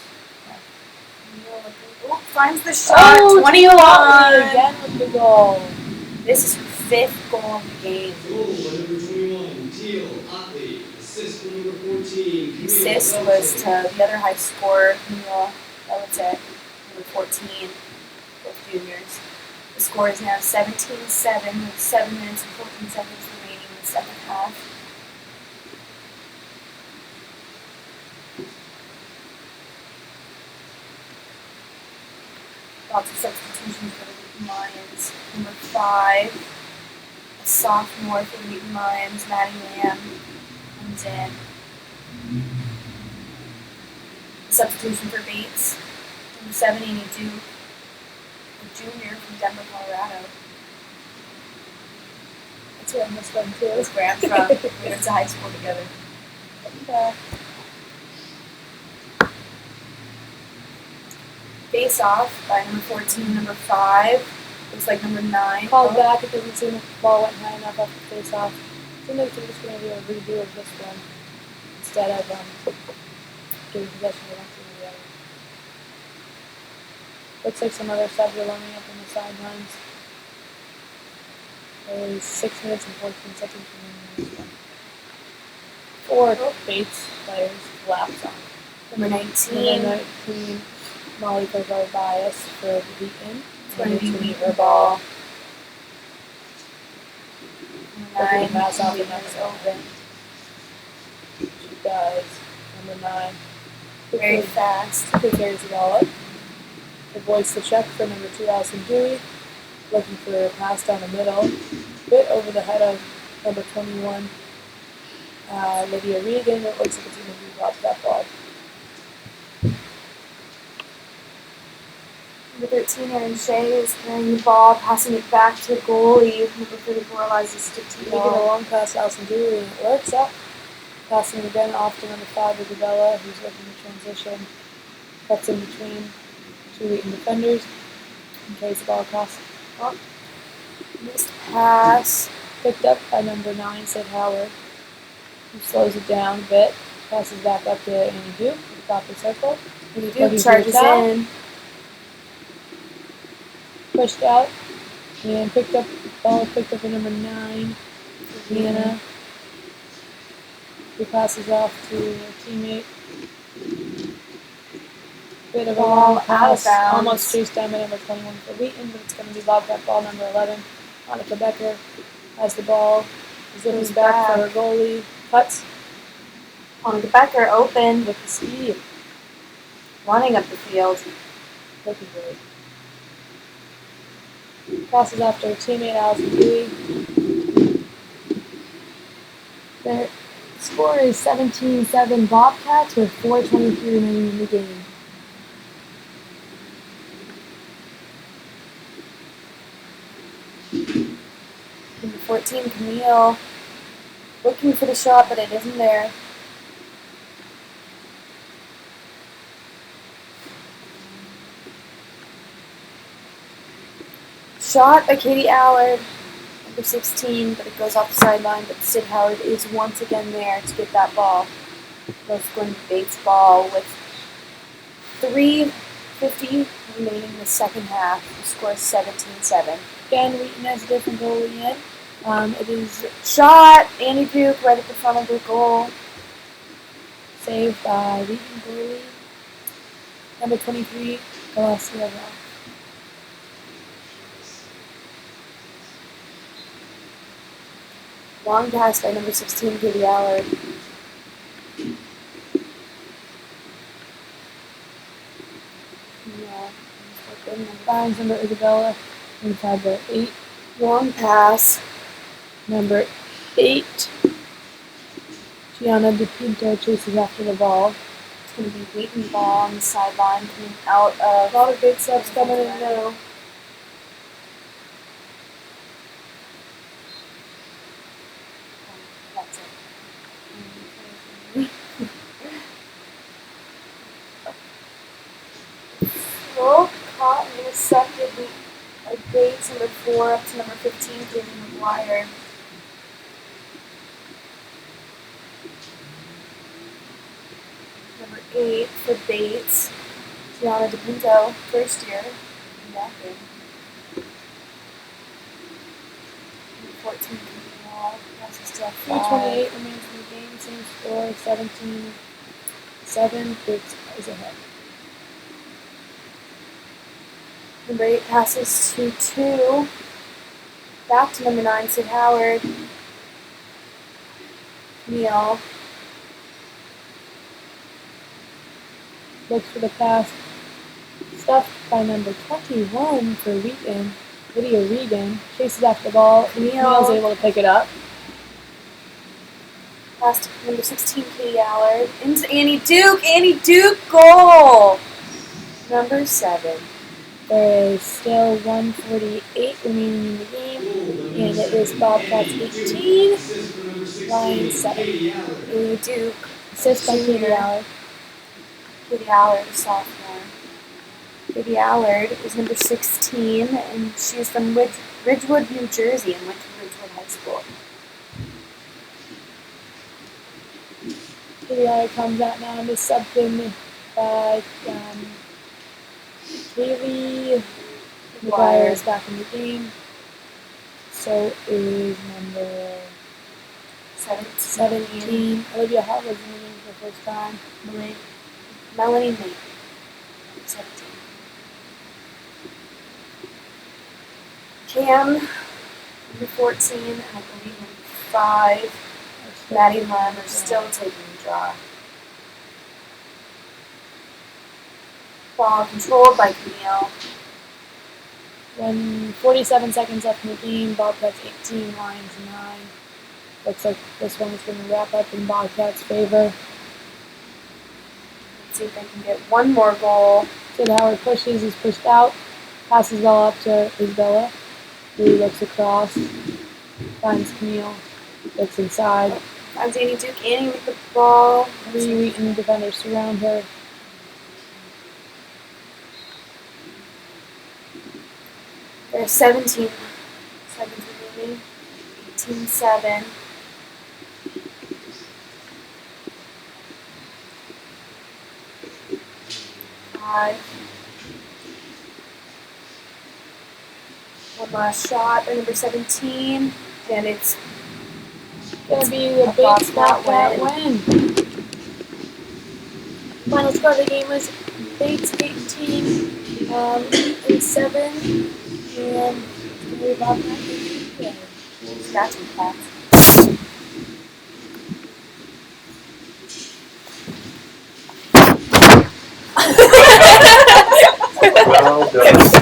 Oh, finds the shot. Oh, 21. again with the goal. This is her 5th goal of the game. Goal by number 21, Teal Otley. Assist for number 14, The Camille assist Belton. was to the other high scorer, Camille Belton, number 14, both juniors. The score is now 17-7 with 7 minutes and 14 seconds remaining in the second half. Lots of substitutions for the Wheaton Lions. Number 5, a sophomore for the Wheaton Lions, Maddie Lamb, comes in. Substitution for Bates. Number 7, Amy Duke, a junior from Denver, Colorado. That's where I missed one too. That's where I'm from. We went to high school together. Face off by number 14, number 5. Looks like number 9. Called back. It doesn't seem like the ball went high enough off the face off. Seems like they're just going to do a redo of this one instead of giving possession to one team or the other. Looks like some other subs are lining up on the sidelines. There's 6 minutes and 14 seconds remaining in this one. 4 Bates players laps on. Number 19. Number 19, Molly Kovar bias for the Wheaton. It's going to be Wheaton Wheaton ball. Number 9. Pass off the Wheaton next is open. She does. Number 9. Very fast. Who carries the ball up? Avoids the check for number 2, Allison Dewey. Looking for a pass down the middle. Bit over the head of number 21, Lydia Regan. It looks like it's going to be dropped that ball. Number 13, Erin Shea is carrying the ball, passing it back to the goalie. Number 34, Eliza Taking a Stitty. long pass to Allison Dewey, and it works out. Passing it again off to number 5, Isabella, who's looking to transition. Cuts in between 2 Wheaton defenders and carries the ball across. Missed pass. Picked up by number 9, Sid Howard, who slows it down a bit. Passes back up to Annie Duke at the top of the circle. Annie Looking Duke for a charges foul. in. Pushed out and picked up the ball, picked up by number 9, Vienna, who passes off to a teammate. Bit of a Ball long out of pass, bounds. almost chased down by number 21 for Wheaton, but it's going to be lobbed up ball number 11. Monica Becker has the ball, is looking Goes back for back. her goalie, cuts Monica Becker open, with the speed, running up the field. looking great. Passes off to her teammate, Allison Dewey. Their score is 17-7 Bobcats with 4:23 remaining in the game. Number 14, Camille, looking for the shot, but it isn't there. Shot by Katie Allard, number 16, but it goes off the sideline. But Sid Howard is once again there to get that ball. That's going to Bates' ball with 3:50 remaining in the second half. The score is 17-7. Again, Wheaton has a different goalie in. It is Shot, Annie Duke right at the front of the goal. saved by Wheaton goalie, number 23, Galacia. Long pass by number 16, Katie Allard. Yeah, Finds number Isabella, inside the 8. long pass. Number 8, Gianna DePinto chases after the ball. It's going to be Wheaton ball on the sideline coming out of. A lot of big subs coming in now. That's it. Slow caught and intercepted by Bates, number 4, up to number 15, Katie McGuire. Number 8 for Bates. Gianna DePinto, first year, back in. 14 Camille, passes to 3:28 remains in the game. Same score. 17-7. Biggs is ahead. Number 8 passes to 2. Back to number 9, Sid Howard. Camille. Looks for the pass. Stuffed by number 21 for Regan. Lydia Regan chases after the ball. Camille's able to pick it up. Pass to number 16, Katie Allard. Into Annie Duke. Annie Duke goal. Number 7. There is still 1:48 remaining in the game, and it is Bobcats 18, Lions 7. Annie Duke. Assist by Katie Allard. Katie Allard, sophomore. Katie Allard is number 16, and she's from Ridgewood, New Jersey, and went to Ridgewood High School. Katie Allard comes out now and is subbed in by Kaylee McGuire is back in the game. So is number 17. Olivia Hart was in the game for the first time. Melanie May. 17. Cam, number 14, and I believe number 5, Maddie Lund are still taking the draw. Ball controlled by Camille. 47 seconds left in the game. Bobcats 18, Lions 9. Looks like this one is going to wrap up in Bobcats' favor. Let's see if they can get one more goal. Sid Howard pushes, is pushed out, passes the ball up to Isabella, who looks across, finds Camille, looks inside. Finds Annie Duke. Annie with the ball. 3 Wheaton defenders surround her. There's 17 seconds remaining. 18-7. One last shot by number 17, and it's Gonna be a big Bobcat win. Final score of the game was Bates 18, Wheaton 7, and Bobcat 18. scratch and pass. Well done.